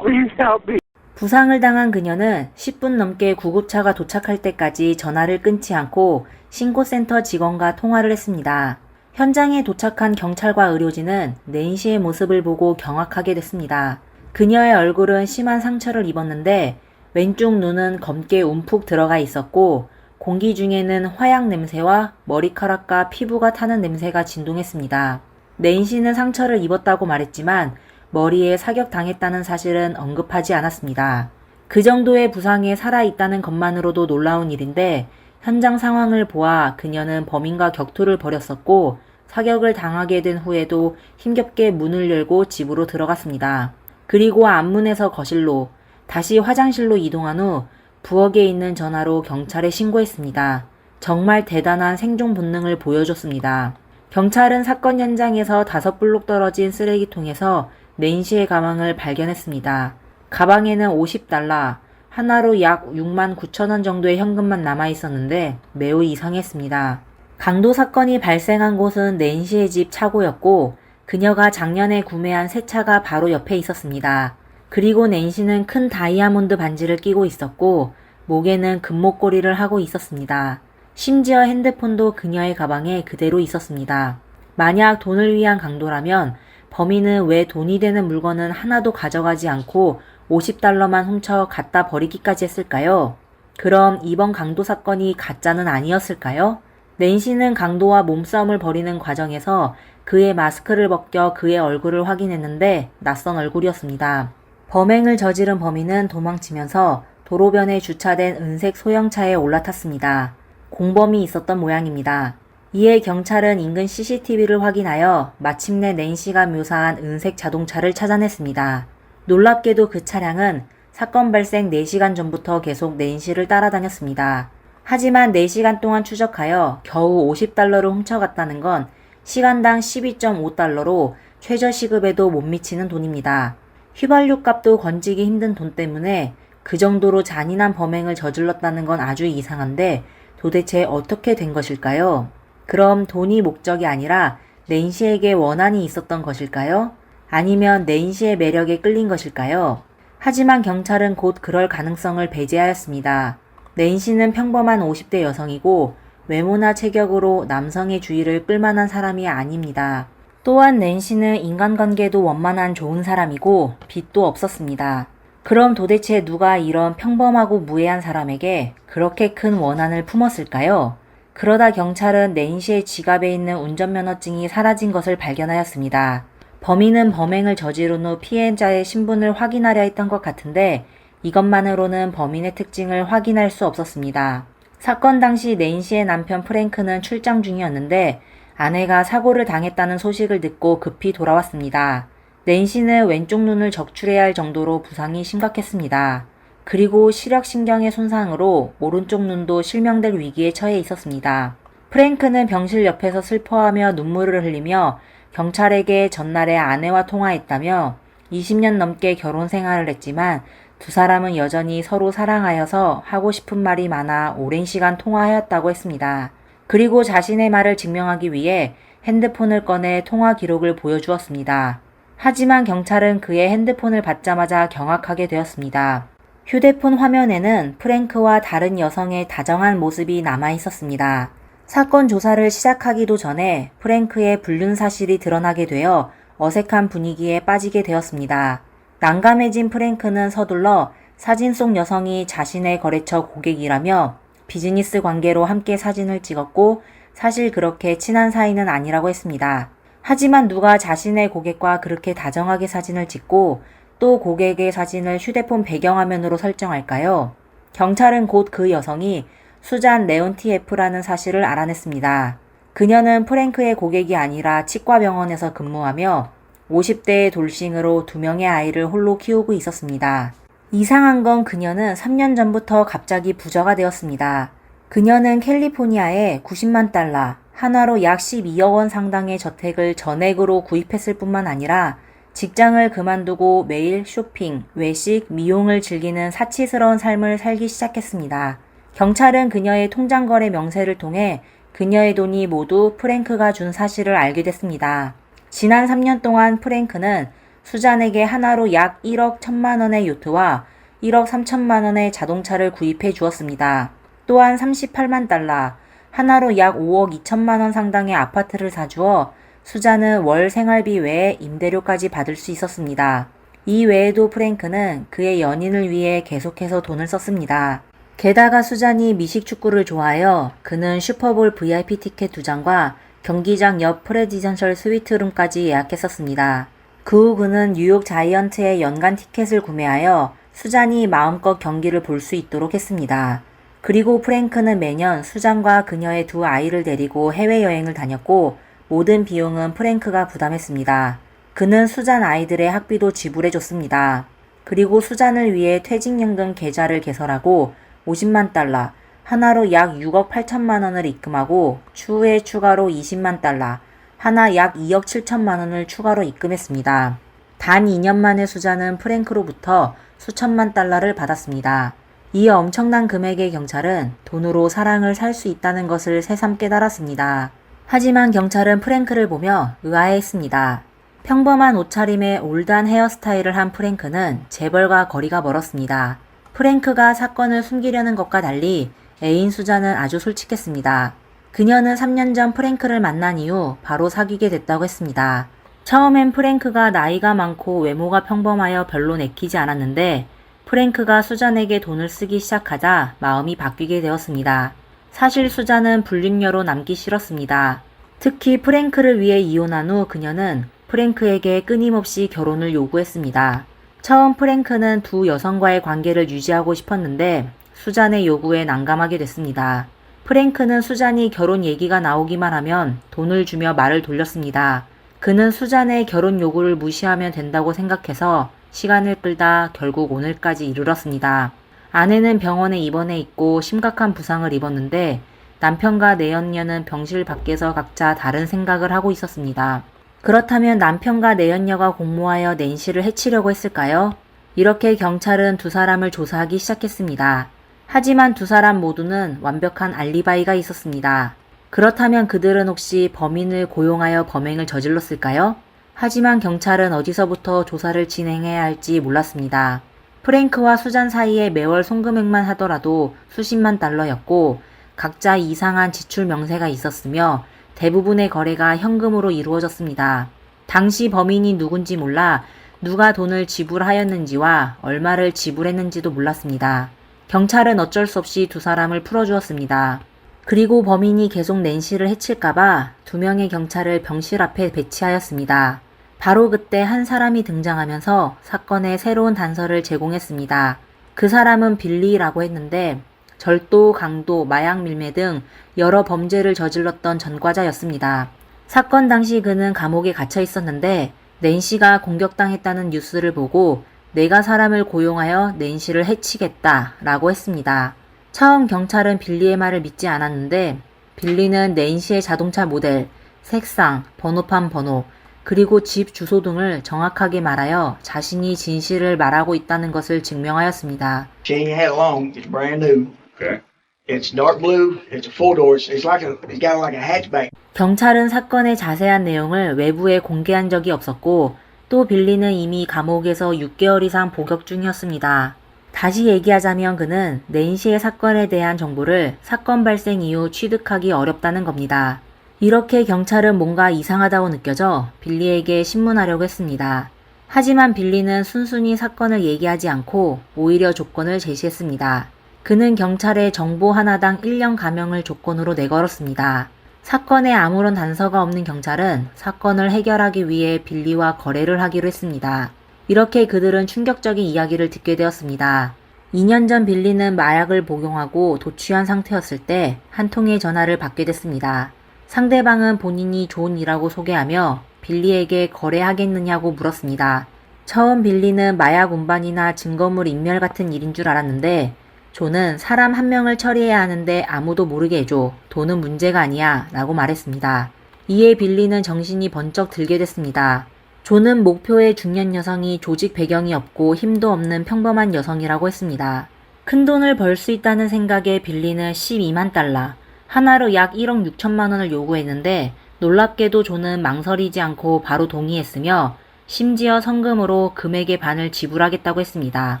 Please help me. 부상을 당한 그녀는 10분 넘게 구급차가 도착할 때까지 전화를 끊지 않고 신고센터 직원과 통화를 했습니다. 현장에 도착한 경찰과 의료진은 낸시의 모습을 보고 경악하게 됐습니다. 그녀의 얼굴은 심한 상처를 입었는데 왼쪽 눈은 검게 움푹 들어가 있었고 공기 중에는 화약 냄새와 머리카락과 피부가 타는 냄새가 진동했습니다. 낸시는 상처를 입었다고 말했지만 머리에 사격당했다는 사실은 언급하지 않았습니다. 그 정도의 부상에 살아있다는 것만으로도 놀라운 일인데 현장 상황을 보아 그녀는 범인과 격투를 벌였었고 사격을 당하게 된 후에도 힘겹게 문을 열고 집으로 들어갔습니다. 그리고 앞문에서 거실로 다시 화장실로 이동한 후 부엌에 있는 전화로 경찰에 신고했습니다. 정말 대단한 생존 본능을 보여줬습니다. 경찰은 사건 현장에서 5블록 떨어진 쓰레기통에서 낸시의 가방을 발견했습니다. 가방에는 50달러, 하나로 약 6만 9천 원 정도의 현금만 남아 있었는데 매우 이상했습니다. 강도 사건이 발생한 곳은 낸시의 집 차고였고 그녀가 작년에 구매한 새 차가 바로 옆에 있었습니다. 그리고 낸시는 큰 다이아몬드 반지를 끼고 있었고 목에는 금목걸이를 하고 있었습니다. 심지어 핸드폰도 그녀의 가방에 그대로 있었습니다. 만약 돈을 위한 강도라면 범인은 왜 돈이 되는 물건은 하나도 가져가지 않고 50달러만 훔쳐 갖다 버리기까지 했을까요? 그럼 이번 강도 사건이 가짜는 아니었을까요? 낸시는 강도와 몸싸움을 벌이는 과정에서 그의 마스크를 벗겨 그의 얼굴을 확인했는데 낯선 얼굴이었습니다. 범행을 저지른 범인은 도망치면서 도로변에 주차된 은색 소형차에 올라탔습니다. 공범이 있었던 모양입니다. 이에 경찰은 인근 CCTV를 확인하여 마침내 낸시가 묘사한 은색 자동차를 찾아냈습니다. 놀랍게도 그 차량은 사건 발생 4시간 전부터 계속 낸시를 따라다녔습니다. 하지만 4시간 동안 추적하여 겨우 50달러를 훔쳐갔다는 건 시간당 12.5달러로 최저시급에도 못 미치는 돈입니다. 휘발유 값도 건지기 힘든 돈 때문에 그 정도로 잔인한 범행을 저질렀다는 건 아주 이상한데 도대체 어떻게 된 것일까요? 그럼 돈이 목적이 아니라 낸시에게 원한이 있었던 것일까요? 아니면 낸시의 매력에 끌린 것일까요? 하지만 경찰은 곧 그럴 가능성을 배제하였습니다. 낸시는 평범한 50대 여성이고 외모나 체격으로 남성의 주의를 끌만한 사람이 아닙니다. 또한 낸시는 인간관계도 원만한 좋은 사람이고 빚도 없었습니다. 그럼 도대체 누가 이런 평범하고 무해한 사람에게 그렇게 큰 원한을 품었을까요? 그러다 경찰은 낸시의 지갑에 있는 운전면허증이 사라진 것을 발견하였습니다. 범인은 범행을 저지른 후 피해자의 신분을 확인하려 했던 것 같은데 이것만으로는 범인의 특징을 확인할 수 없었습니다. 사건 당시 낸시의 남편 프랭크는 출장 중이었는데 아내가 사고를 당했다는 소식을 듣고 급히 돌아왔습니다. 낸시는 왼쪽 눈을 적출해야 할 정도로 부상이 심각했습니다. 그리고 시력신경의 손상으로 오른쪽 눈도 실명될 위기에 처해 있었습니다. 프랭크는 병실 옆에서 슬퍼하며 눈물을 흘리며 경찰에게 전날에 아내와 통화했다며 20년 넘게 결혼 생활을 했지만 두 사람은 여전히 서로 사랑하여서 하고 싶은 말이 많아 오랜 시간 통화하였다고 했습니다. 그리고 자신의 말을 증명하기 위해 핸드폰을 꺼내 통화 기록을 보여주었습니다. 하지만 경찰은 그의 핸드폰을 받자마자 경악하게 되었습니다. 휴대폰 화면에는 프랭크와 다른 여성의 다정한 모습이 남아 있었습니다. 사건 조사를 시작하기도 전에 프랭크의 불륜 사실이 드러나게 되어 어색한 분위기에 빠지게 되었습니다. 난감해진 프랭크는 서둘러 사진 속 여성이 자신의 거래처 고객이라며 비즈니스 관계로 함께 사진을 찍었고 사실 그렇게 친한 사이는 아니라고 했습니다. 하지만 누가 자신의 고객과 그렇게 다정하게 사진을 찍고 또 고객의 사진을 휴대폰 배경화면으로 설정할까요? 경찰은 곧 그 여성이 수잔 레온티에프라는 사실을 알아냈습니다. 그녀는 프랭크의 고객이 아니라 치과병원에서 근무하며 50대의 돌싱으로 2명의 아이를 홀로 키우고 있었습니다. 이상한 건 그녀는 3년 전부터 갑자기 부자가 되었습니다. 그녀는 캘리포니아에 90만 달러, 하나로 약 12억 원 상당의 저택을 전액으로 구입했을 뿐만 아니라 직장을 그만두고 매일 쇼핑, 외식, 미용을 즐기는 사치스러운 삶을 살기 시작했습니다. 경찰은 그녀의 통장 거래 명세를 통해 그녀의 돈이 모두 프랭크가 준 사실을 알게 됐습니다. 지난 3년 동안 프랭크는 수잔에게 하나로 약 1억 1천만 원의 요트와 1억 3천만 원의 자동차를 구입해 주었습니다. 또한 38만 달러, 하나로 약 5억 2천만 원 상당의 아파트를 사주어 수잔은 월 생활비 외에 임대료까지 받을 수 있었습니다. 이 외에도 프랭크는 그의 연인을 위해 계속해서 돈을 썼습니다. 게다가 수잔이 미식축구를 좋아하여 그는 슈퍼볼 VIP 티켓 2장과 경기장 옆 프레지던셜 스위트룸까지 예약했었습니다. 그 후 그는 뉴욕 자이언트의 연간 티켓을 구매하여 수잔이 마음껏 경기를 볼 수 있도록 했습니다. 그리고 프랭크는 매년 수잔과 그녀의 2 아이를 데리고 해외여행을 다녔고 모든 비용은 프랭크가 부담했습니다. 그는 수잔 아이들의 학비도 지불해줬습니다. 그리고 수잔을 위해 퇴직연금 계좌를 개설하고 50만 달러, 하나로 약 6억 8천만 원을 입금하고 추후에 추가로 20만 달러, 하나 약 2억 7천만 원을 추가로 입금했습니다. 단 2년 만에 수잔은 프랭크로부터 수천만 달러를 받았습니다. 이 엄청난 금액의 경찰은 돈으로 사랑을 살 수 있다는 것을 새삼 깨달았습니다. 하지만 경찰은 프랭크를 보며 의아해했습니다. 평범한 옷차림에 올드한 헤어스타일을 한 프랭크는 재벌과 거리가 멀었습니다. 프랭크가 사건을 숨기려는 것과 달리 애인 수잔은 아주 솔직했습니다. 그녀는 3년 전 프랭크를 만난 이후 바로 사귀게 됐다고 했습니다. 처음엔 프랭크가 나이가 많고 외모가 평범하여 별로 내키지 않았는데 프랭크가 수잔에게 돈을 쓰기 시작하자 마음이 바뀌게 되었습니다. 사실 수잔은 불륜녀로 남기 싫었습니다. 특히 프랭크를 위해 이혼한 후 그녀는 프랭크에게 끊임없이 결혼을 요구했습니다. 처음 프랭크는 2 여성과의 관계를 유지하고 싶었는데 수잔의 요구에 난감하게 됐습니다. 프랭크는 수잔이 결혼 얘기가 나오기만 하면 돈을 주며 말을 돌렸습니다. 그는 수잔의 결혼 요구를 무시하면 된다고 생각해서 시간을 끌다 결국 오늘까지 이르렀습니다. 아내는 병원에 입원해 있고 심각한 부상을 입었는데 남편과 내연녀는 병실 밖에서 각자 다른 생각을 하고 있었습니다. 그렇다면 남편과 내연녀가 공모하여 낸시를 해치려고 했을까요? 이렇게 경찰은 2 사람을 조사하기 시작했습니다. 하지만 2 사람 모두는 완벽한 알리바이가 있었습니다. 그렇다면 그들은 혹시 범인을 고용하여 범행을 저질렀을까요? 하지만 경찰은 어디서부터 조사를 진행해야 할지 몰랐습니다. 프랭크와 수잔 사이에 매월 송금액만 하더라도 수십만 달러였고 각자 이상한 지출 명세가 있었으며 대부분의 거래가 현금으로 이루어졌습니다. 당시 범인이 누군지 몰라 누가 돈을 지불하였는지와 얼마를 지불했는지도 몰랐습니다. 경찰은 어쩔 수 없이 2 사람을 풀어주었습니다. 그리고 범인이 계속 낸시를 해칠까봐 2명의 경찰을 병실 앞에 배치하였습니다. 바로 그때 한 사람이 등장하면서 사건의 새로운 단서를 제공했습니다. 그 사람은 빌리라고 했는데 절도, 강도, 마약 밀매 등 여러 범죄를 저질렀던 전과자였습니다. 사건 당시 그는 감옥에 갇혀 있었는데 낸시가 공격당했다는 뉴스를 보고 내가 사람을 고용하여 낸시를 해치겠다 라고 했습니다. 처음 경찰은 빌리의 말을 믿지 않았는데 빌리는 낸시의 자동차 모델, 색상, 번호판 번호, 그리고 집 주소 등을 정확하게 말하여 자신이 진실을 말하고 있다는 것을 증명하였습니다. She ain't had it long. It's brand new. Okay. It's dark blue. It's a four door. It's got like a hatchback. 경찰은 사건의 자세한 내용을 외부에 공개한 적이 없었고 또 빌리는 이미 감옥에서 6개월 이상 복역 중이었습니다. 다시 얘기하자면 그는 낸시의 사건에 대한 정보를 사건 발생 이후 취득하기 어렵다는 겁니다. 이렇게 경찰은 뭔가 이상하다고 느껴져 빌리에게 신문하려고 했습니다. 하지만 빌리는 순순히 사건을 얘기하지 않고 오히려 조건을 제시했습니다. 그는 경찰에 정보 하나당 1년 감형을 조건으로 내걸었습니다. 사건에 아무런 단서가 없는 경찰은 사건을 해결하기 위해 빌리와 거래를 하기로 했습니다. 이렇게 그들은 충격적인 이야기를 듣게 되었습니다. 2년 전 빌리는 마약을 복용하고 도취한 상태였을 때 한 통의 전화를 받게 됐습니다. 상대방은 본인이 존 이라고 소개하며 빌리에게 거래하겠느냐고 물었습니다. 처음 빌리는 마약 운반이나 증거물 인멸 같은 일인 줄 알았는데 존은 사람 한 명을 처리해야 하는데 아무도 모르게 해줘. 돈은 문제가 아니야 라고 말했습니다. 이에 빌리는 정신이 번쩍 들게 됐습니다. 존은 목표의 중년 여성이 조직 배경이 없고 힘도 없는 평범한 여성이라고 했습니다. 큰 돈을 벌 수 있다는 생각에 빌리는 12만 달러, 하나로 약 1억 6천만 원을 요구했는데 놀랍게도 존은 망설이지 않고 바로 동의했으며 심지어 성금으로 금액의 반을 지불하겠다고 했습니다.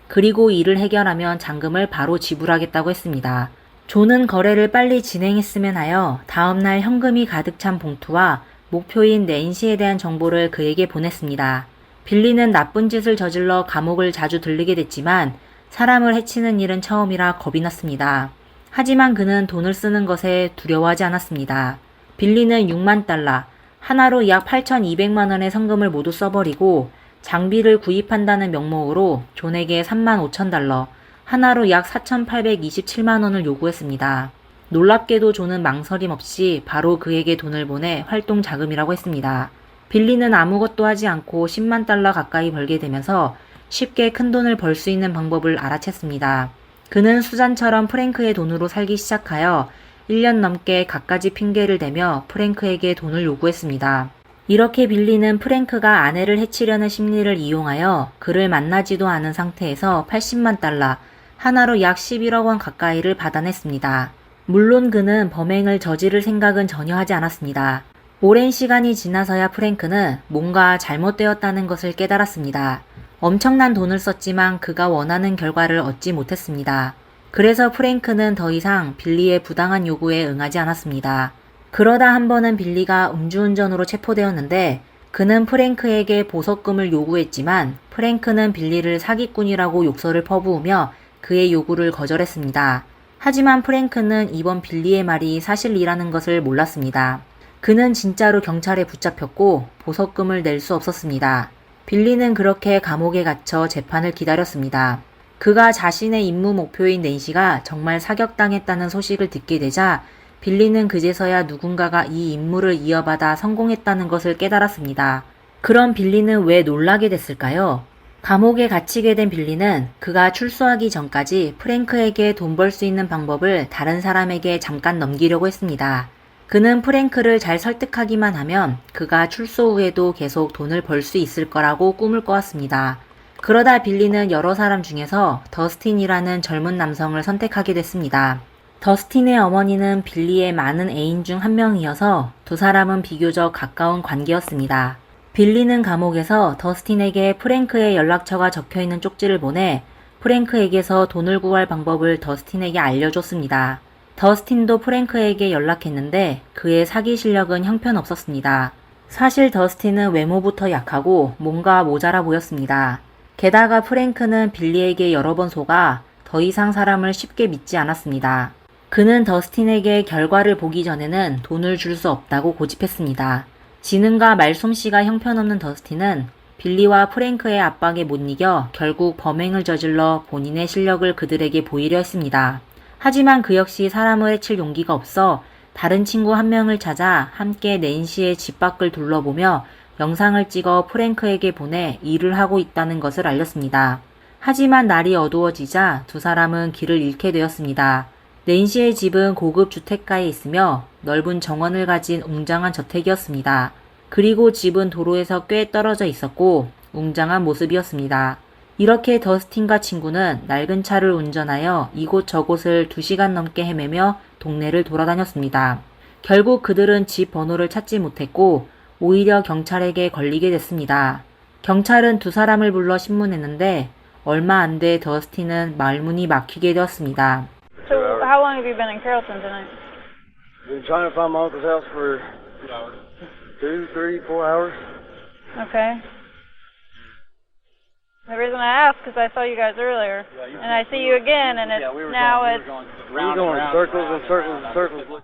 그리고 이를 해결하면 잔금을 바로 지불하겠다고 했습니다. 존은 거래를 빨리 진행했으면 하여 다음날 현금이 가득 찬 봉투와 목표인 낸시에 대한 정보를 그에게 보냈습니다. 빌리는 나쁜 짓을 저질러 감옥을 자주 들르게 됐지만 사람을 해치는 일은 처음이라 겁이 났습니다. 하지만 그는 돈을 쓰는 것에 두려워하지 않았습니다. 빌리는 6만 달러, 하나로 약 8,200만 원의 성금을 모두 써버리고 장비를 구입한다는 명목으로 존에게 3만 5천 달러, 하나로 약 4,827만 원을 요구했습니다. 놀랍게도 존은 망설임 없이 바로 그에게 돈을 보내 활동 자금이라고 했습니다. 빌리는 아무것도 하지 않고 10만 달러 가까이 벌게 되면서 쉽게 큰 돈을 벌 수 있는 방법을 알아챘습니다. 그는 수잔처럼 프랭크의 돈으로 살기 시작하여 1년 넘게 갖가지 핑계를 대며 프랭크에게 돈을 요구했습니다. 이렇게 빌리는 프랭크가 아내를 해치려는 심리를 이용하여 그를 만나지도 않은 상태에서 80만 달러, 하나로 약 11억 원 가까이를 받아냈습니다. 물론 그는 범행을 저지를 생각은 전혀 하지 않았습니다. 오랜 시간이 지나서야 프랭크는 뭔가 잘못되었다는 것을 깨달았습니다. 엄청난 돈을 썼지만 그가 원하는 결과를 얻지 못했습니다. 그래서 프랭크는 더 이상 빌리의 부당한 요구에 응하지 않았습니다. 그러다 한 번은 빌리가 음주운전으로 체포되었는데 그는 프랭크에게 보석금을 요구했지만 프랭크는 빌리를 사기꾼이라고 욕설을 퍼부으며 그의 요구를 거절했습니다. 하지만 프랭크는 이번 빌리의 말이 사실이라는 것을 몰랐습니다. 그는 진짜로 경찰에 붙잡혔고 보석금을 낼 수 없었습니다. 빌리는 그렇게 감옥에 갇혀 재판을 기다렸습니다. 그가 자신의 임무 목표인 낸시가 정말 사격당했다는 소식을 듣게 되자 빌리는 그제서야 누군가가 이 임무를 이어받아 성공했다는 것을 깨달았습니다. 그럼 빌리는 왜 놀라게 됐을까요? 감옥에 갇히게 된 빌리는 그가 출소하기 전까지 프랭크에게 돈 벌 수 있는 방법을 다른 사람에게 잠깐 넘기려고 했습니다. 그는 프랭크를 잘 설득하기만 하면 그가 출소 후에도 계속 돈을 벌 수 있을 거라고 꿈을 꿔왔습니다. 그러다 빌리는 여러 사람 중에서 더스틴이라는 젊은 남성을 선택하게 됐습니다. 더스틴의 어머니는 빌리의 많은 애인 중 한 명이어서 두 사람은 비교적 가까운 관계였습니다. 빌리는 감옥에서 더스틴에게 프랭크의 연락처가 적혀있는 쪽지를 보내 프랭크에게서 돈을 구할 방법을 더스틴에게 알려줬습니다. 더스틴도 프랭크에게 연락했는데 그의 사기 실력은 형편없었습니다. 사실 더스틴은 외모부터 약하고 뭔가 모자라 보였습니다. 게다가 프랭크는 빌리에게 여러 번 속아 더 이상 사람을 쉽게 믿지 않았습니다. 그는 더스틴에게 결과를 보기 전에는 돈을 줄 수 없다고 고집했습니다. 지능과 말솜씨가 형편없는 더스틴은 빌리와 프랭크의 압박에 못 이겨 결국 범행을 저질러 본인의 실력을 그들에게 보이려 했습니다. 하지만 그 역시 사람을 해칠 용기가 없어 다른 친구 한 명을 찾아 함께 낸시의 집 밖을 둘러보며 영상을 찍어 프랭크에게 보내 일을 하고 있다는 것을 알렸습니다. 하지만 날이 어두워지자 두 사람은 길을 잃게 되었습니다. 낸시의 집은 고급 주택가에 있으며 넓은 정원을 가진 웅장한 저택이었습니다. 그리고 집은 도로에서 꽤 떨어져 있었고 웅장한 모습이었습니다. 이렇게 더스틴과 친구는 낡은 차를 운전하여 이곳저곳을 2시간 넘게 헤매며 동네를 돌아다녔습니다. 결국 그들은 집 번호를 찾지 못했고 오히려 경찰에게 걸리게 됐습니다. 경찰은 두 사람을 불러 신문했는데 얼마 안 돼 더스틴은 말문이 막히게 되었습니다. So, how long have you been in Carrollton tonight? Been trying to find my uncle's house for 2, 3, 4 hours. Okay. The reason I asked is I saw you guys earlier, and I see you again, and it's now it's. We're going in circles and circles and circles.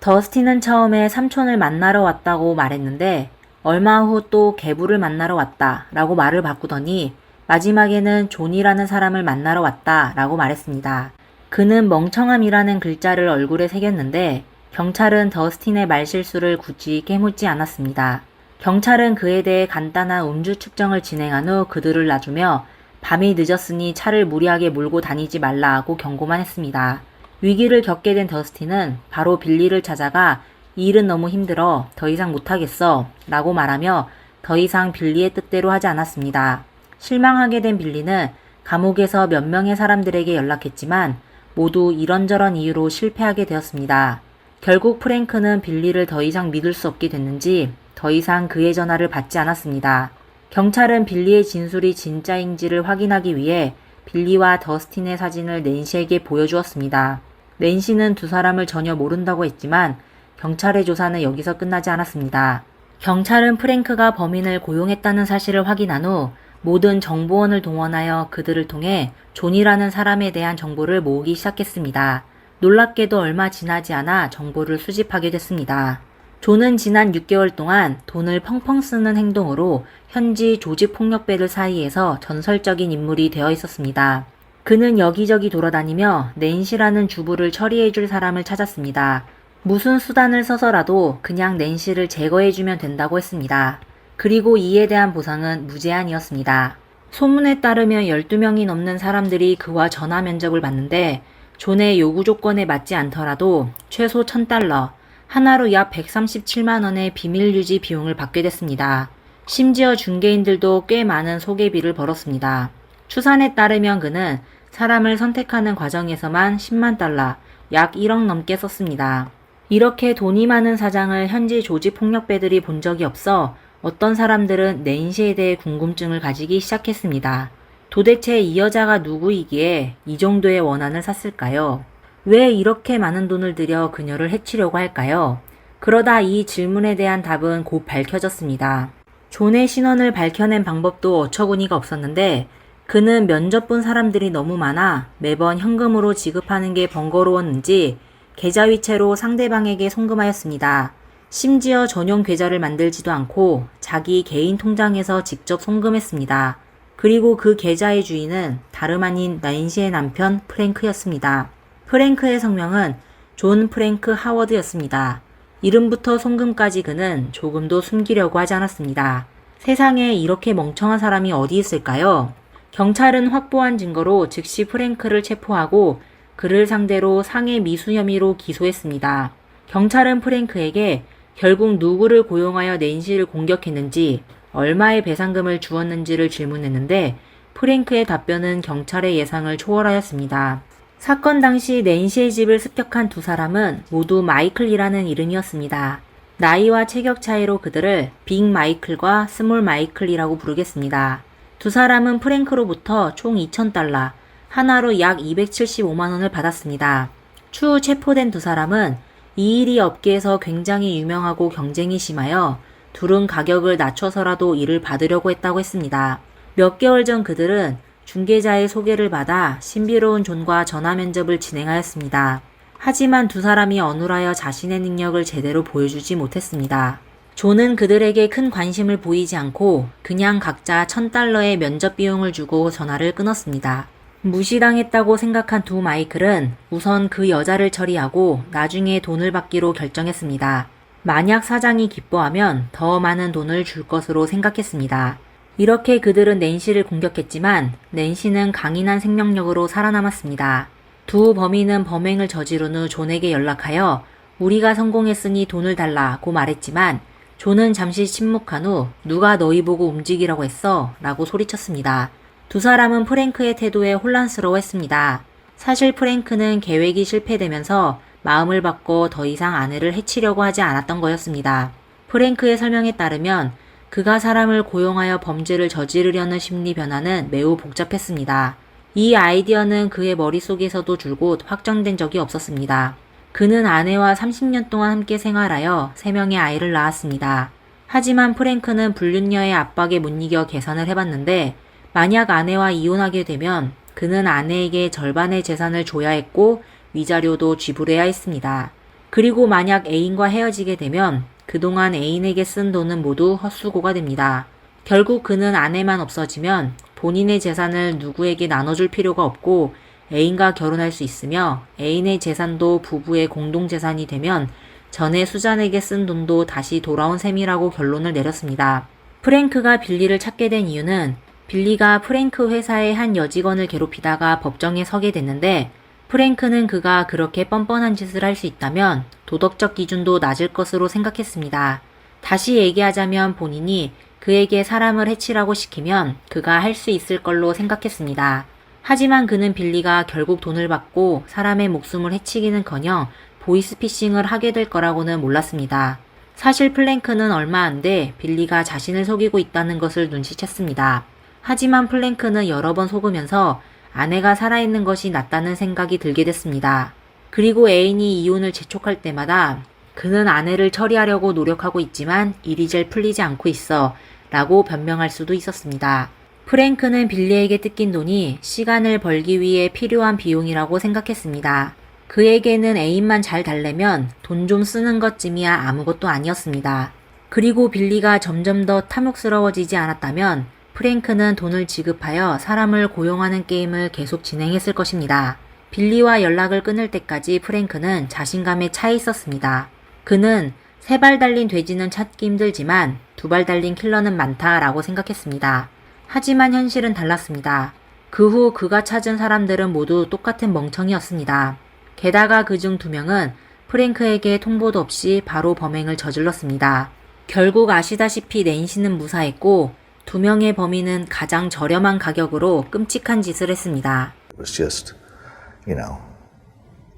더스틴은 처음에 삼촌을 만나러 왔다고 말했는데 얼마 후 또 개부를 만나러 왔다 라고 말을 바꾸더니 마지막에는 존이라는 사람을 만나러 왔다 라고 말했습니다. 그는 멍청함이라는 글자를 얼굴에 새겼는데 경찰은 더스틴의 말실수를 굳이 깨묻지 않았습니다. 경찰은 그에 대해 간단한 음주 측정을 진행한 후 그들을 놔주며 밤이 늦었으니 차를 무리하게 몰고 다니지 말라 하고 경고만 했습니다. 위기를 겪게 된 더스틴은 바로 빌리를 찾아가 이 일은 너무 힘들어 더 이상 못하겠어 라고 말하며 더 이상 빌리의 뜻대로 하지 않았습니다. 실망하게 된 빌리는 감옥에서 몇 명의 사람들에게 연락했지만 모두 이런저런 이유로 실패하게 되었습니다. 결국 프랭크는 빌리를 더 이상 믿을 수 없게 됐는지 더 이상 그의 전화를 받지 않았습니다. 경찰은 빌리의 진술이 진짜인지를 확인하기 위해 빌리와 더스틴의 사진을 낸시에게 보여주었습니다. 낸시는 두 사람을 전혀 모른다고 했지만 경찰의 조사는 여기서 끝나지 않았습니다. 경찰은 프랭크가 범인을 고용했다는 사실을 확인한 후 모든 정보원을 동원하여 그들을 통해 존이라는 사람에 대한 정보를 모으기 시작했습니다. 놀랍게도 얼마 지나지 않아 정보를 수집하게 됐습니다. 존은 지난 6개월 동안 돈을 펑펑 쓰는 행동으로 현지 조직폭력배들 사이에서 전설적인 인물이 되어 있었습니다. 그는 여기저기 돌아다니며 낸시라는 주부를 처리해줄 사람을 찾았습니다. 무슨 수단을 써서라도 그냥 낸시를 제거해주면 된다고 했습니다. 그리고 이에 대한 보상은 무제한이었습니다. 소문에 따르면 12명이 넘는 사람들이 그와 전화 면접을 받는데 존의 요구 조건에 맞지 않더라도 최소 $1,000, 하나로 약 137만 원의 비밀 유지 비용을 받게 됐습니다. 심지어 중개인들도 꽤 많은 소개비를 벌었습니다. 추산에 따르면 그는 사람을 선택하는 과정에서만 $100,000, 약 1억 넘게 썼습니다. 이렇게 돈이 많은 사장을 현지 조직폭력배들이 본 적이 없어 어떤 사람들은 낸시에 대해 궁금증을 가지기 시작했습니다. 도대체 이 여자가 누구이기에 이 정도의 원한을 샀을까요? 왜 이렇게 많은 돈을 들여 그녀를 해치려고 할까요? 그러다 이 질문에 대한 답은 곧 밝혀졌습니다. 존의 신원을 밝혀낸 방법도 어처구니가 없었는데 그는 면접 본 사람들이 너무 많아 매번 현금으로 지급하는 게 번거로웠는지 계좌이체로 상대방에게 송금하였습니다. 심지어 전용 계좌를 만들지도 않고 자기 개인 통장에서 직접 송금했습니다. 그리고 그 계좌의 주인은 다름 아닌 낸시의 남편 프랭크였습니다. 프랭크의 성명은 존 프랭크 하워드였습니다. 이름부터 송금까지 그는 조금도 숨기려고 하지 않았습니다. 세상에 이렇게 멍청한 사람이 어디 있을까요? 경찰은 확보한 증거로 즉시 프랭크를 체포하고 그를 상대로 상해 미수 혐의로 기소했습니다. 경찰은 프랭크에게 결국 누구를 고용하여 낸시를 공격했는지 얼마의 배상금을 주었는지를 질문했는데 프랭크의 답변은 경찰의 예상을 초월하였습니다. 사건 당시 낸시의 집을 습격한 두 사람은 모두 마이클이라는 이름이었습니다. 나이와 체격 차이로 그들을 빅 마이클과 스몰 마이클이라고 부르겠습니다. 두 사람은 프랭크로부터 총 $2,000, 하나로 약 275만 원을 받았습니다. 추후 체포된 두 사람은 이 일이 업계에서 굉장히 유명하고 경쟁이 심하여 둘은 가격을 낮춰서라도 일을 받으려고 했다고 했습니다. 몇 개월 전 그들은 중개자의 소개를 받아 신비로운 존과 전화 면접을 진행하였습니다. 하지만 두 사람이 어눌하여 자신의 능력을 제대로 보여주지 못했습니다. 존은 그들에게 큰 관심을 보이지 않고 그냥 각자 $1,000의 면접 비용을 주고 전화를 끊었습니다. 무시당했다고 생각한 두 마이클은 우선 그 여자를 처리하고 나중에 돈을 받기로 결정했습니다. 만약 사장이 기뻐하면 더 많은 돈을 줄 것으로 생각했습니다. 이렇게 그들은 낸시를 공격했지만 낸시는 강인한 생명력으로 살아남았습니다. 두 범인은 범행을 저지른 후 존에게 연락하여 우리가 성공했으니 돈을 달라고 말했지만 존은 잠시 침묵한 후 누가 너희 보고 움직이라고 했어? 라고 소리쳤습니다. 두 사람은 프랭크의 태도에 혼란스러워했습니다. 사실 프랭크는 계획이 실패되면서 마음을 바꿔 더 이상 아내를 해치려고 하지 않았던 거였습니다. 프랭크의 설명에 따르면 그가 사람을 고용하여 범죄를 저지르려는 심리 변화는 매우 복잡했습니다. 이 아이디어는 그의 머릿속에서도 줄곧 확정된 적이 없었습니다. 그는 아내와 30년 동안 함께 생활하여 3명의 아이를 낳았습니다. 하지만 프랭크는 불륜녀의 압박에 못 이겨 계산을 해봤는데 만약 아내와 이혼하게 되면 그는 아내에게 절반의 재산을 줘야 했고 위자료도 지불해야 했습니다. 그리고 만약 애인과 헤어지게 되면 그동안 애인에게 쓴 돈은 모두 헛수고가 됩니다. 결국 그는 아내만 없어지면 본인의 재산을 누구에게 나눠줄 필요가 없고 애인과 결혼할 수 있으며 애인의 재산도 부부의 공동재산이 되면 전에 수잔에게 쓴 돈도 다시 돌아온 셈이라고 결론을 내렸습니다. 프랭크가 빌리를 찾게 된 이유는 빌리가 프랭크 회사의 한 여직원을 괴롭히다가 법정에 서게 됐는데 프랭크는 그가 그렇게 뻔뻔한 짓을 할 수 있다면 도덕적 기준도 낮을 것으로 생각했습니다. 다시 얘기하자면 본인이 그에게 사람을 해치라고 시키면 그가 할 수 있을 걸로 생각했습니다. 하지만 그는 빌리가 결국 돈을 받고 사람의 목숨을 해치기는커녕 보이스피싱을 하게 될 거라고는 몰랐습니다. 사실 플랭크는 얼마 안 돼 빌리가 자신을 속이고 있다는 것을 눈치챘습니다. 하지만 플랭크는 여러 번 속으면서 아내가 살아있는 것이 낫다는 생각이 들게 됐습니다. 그리고 애인이 이혼을 재촉할 때마다 그는 아내를 처리하려고 노력하고 있지만 일이 잘 풀리지 않고 있어 라고 변명할 수도 있었습니다. 프랭크는 빌리에게 뜯긴 돈이 시간을 벌기 위해 필요한 비용이라고 생각했습니다. 그에게는 애인만 잘 달래면 돈 좀 쓰는 것쯤이야 아무것도 아니었습니다. 그리고 빌리가 점점 더 탐욕스러워지지 않았다면 프랭크는 돈을 지급하여 사람을 고용하는 게임을 계속 진행했을 것입니다. 빌리와 연락을 끊을 때까지 프랭크는 자신감에 차 있었습니다. 그는 3발 달린 돼지는 찾기 힘들지만 2발 달린 킬러는 많다라고 생각했습니다. 하지만 현실은 달랐습니다. 그 후 그가 찾은 사람들은 모두 똑같은 멍청이였습니다. 게다가 그중 2명은 프랭크에게 통보도 없이 바로 범행을 저질렀습니다. 결국 아시다시피 낸시는 무사했고 2명의 범인은 가장 저렴한 가격으로 끔찍한 짓을 했습니다. It was just,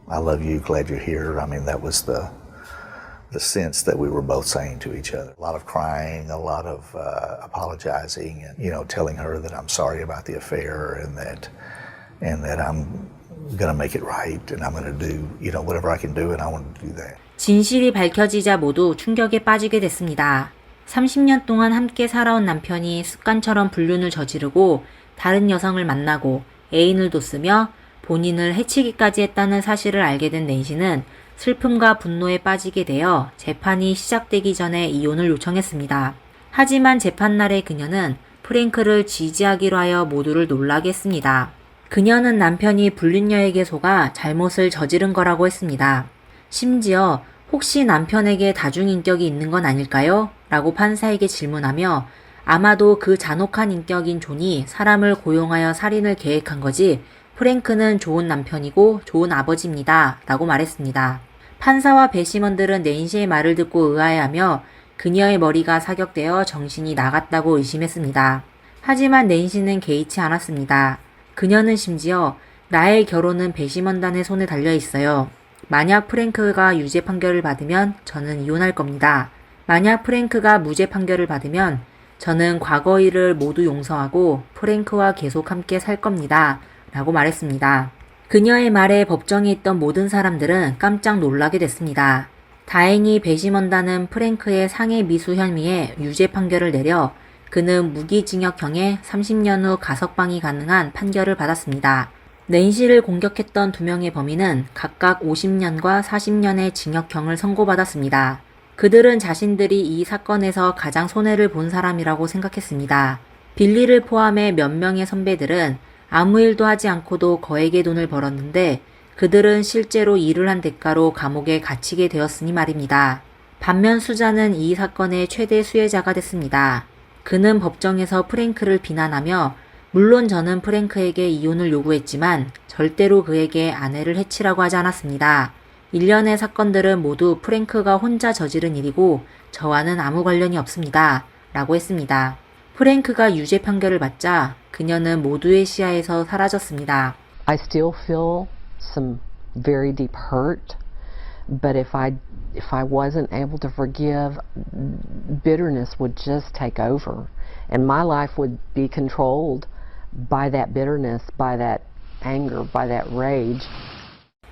I love you, glad you're here. I mean, that was the sense that we were both saying to each other. A lot of crying, a lot of apologizing, and telling her that I'm sorry about the affair and that I'm going to make it right and I'm going to do, whatever I can do and I want to do that. 진실이 밝혀지자 모두 충격에 빠지게 됐습니다. 30년 동안 함께 살아온 남편이 습관처럼 불륜을 저지르고 다른 여성을 만나고 애인을 뒀으며 본인을 해치기까지 했다는 사실을 알게 된 낸시는 슬픔과 분노에 빠지게 되어 재판이 시작되기 전에 이혼을 요청했습니다. 하지만 재판날에 그녀는 프랭크를 지지하기로 하여 모두를 놀라게 했습니다. 그녀는 남편이 불륜녀에게 속아 잘못을 저지른 거라고 했습니다. 심지어 혹시 남편에게 다중인격이 있는 건 아닐까요? 라고 판사에게 질문하며 아마도 그 잔혹한 인격인 존이 사람을 고용하여 살인을 계획한 거지 프랭크는 좋은 남편이고 좋은 아버지입니다. 라고 말했습니다. 판사와 배심원들은 낸시의 말을 듣고 의아해하며 그녀의 머리가 사격되어 정신이 나갔다고 의심했습니다. 하지만 낸시는 개의치 않았습니다. 그녀는 심지어 나의 결혼은 배심원단의 손에 달려 있어요. 만약 프랭크가 유죄 판결을 받으면 저는 이혼할 겁니다. 만약 프랭크가 무죄 판결을 받으면 저는 과거 일을 모두 용서하고 프랭크와 계속 함께 살 겁니다. 라고 말했습니다. 그녀의 말에 법정에 있던 모든 사람들은 깜짝 놀라게 됐습니다. 다행히 배심원단은 프랭크의 상해 미수 혐의에 유죄 판결을 내려 그는 무기징역형에 30년 후 가석방이 가능한 판결을 받았습니다. 낸시를 공격했던 2명의 범인은 각각 50년과 40년의 징역형을 선고받았습니다. 그들은 자신들이 이 사건에서 가장 손해를 본 사람이라고 생각했습니다. 빌리를 포함해 몇 명의 선배들은 아무 일도 하지 않고도 거액의 돈을 벌었는데 그들은 실제로 일을 한 대가로 감옥에 갇히게 되었으니 말입니다. 반면 수자는 이 사건의 최대 수혜자가 됐습니다. 그는 법정에서 프랭크를 비난하며 물론 저는 프랭크에게 이혼을 요구했지만 절대로 그에게 아내를 해치라고 하지 않았습니다. 일련의 사건들은 모두 프랭크가 혼자 저지른 일이고 저와는 아무 관련이 없습니다. 라고 했습니다. 프랭크가 유죄 판결을 받자 그녀는 모두의 시야에서 사라졌습니다. I still feel some very deep hurt, but if I wasn't able to forgive, bitterness would just take over, and my life would be controlled by that bitterness, by that anger, by that rage.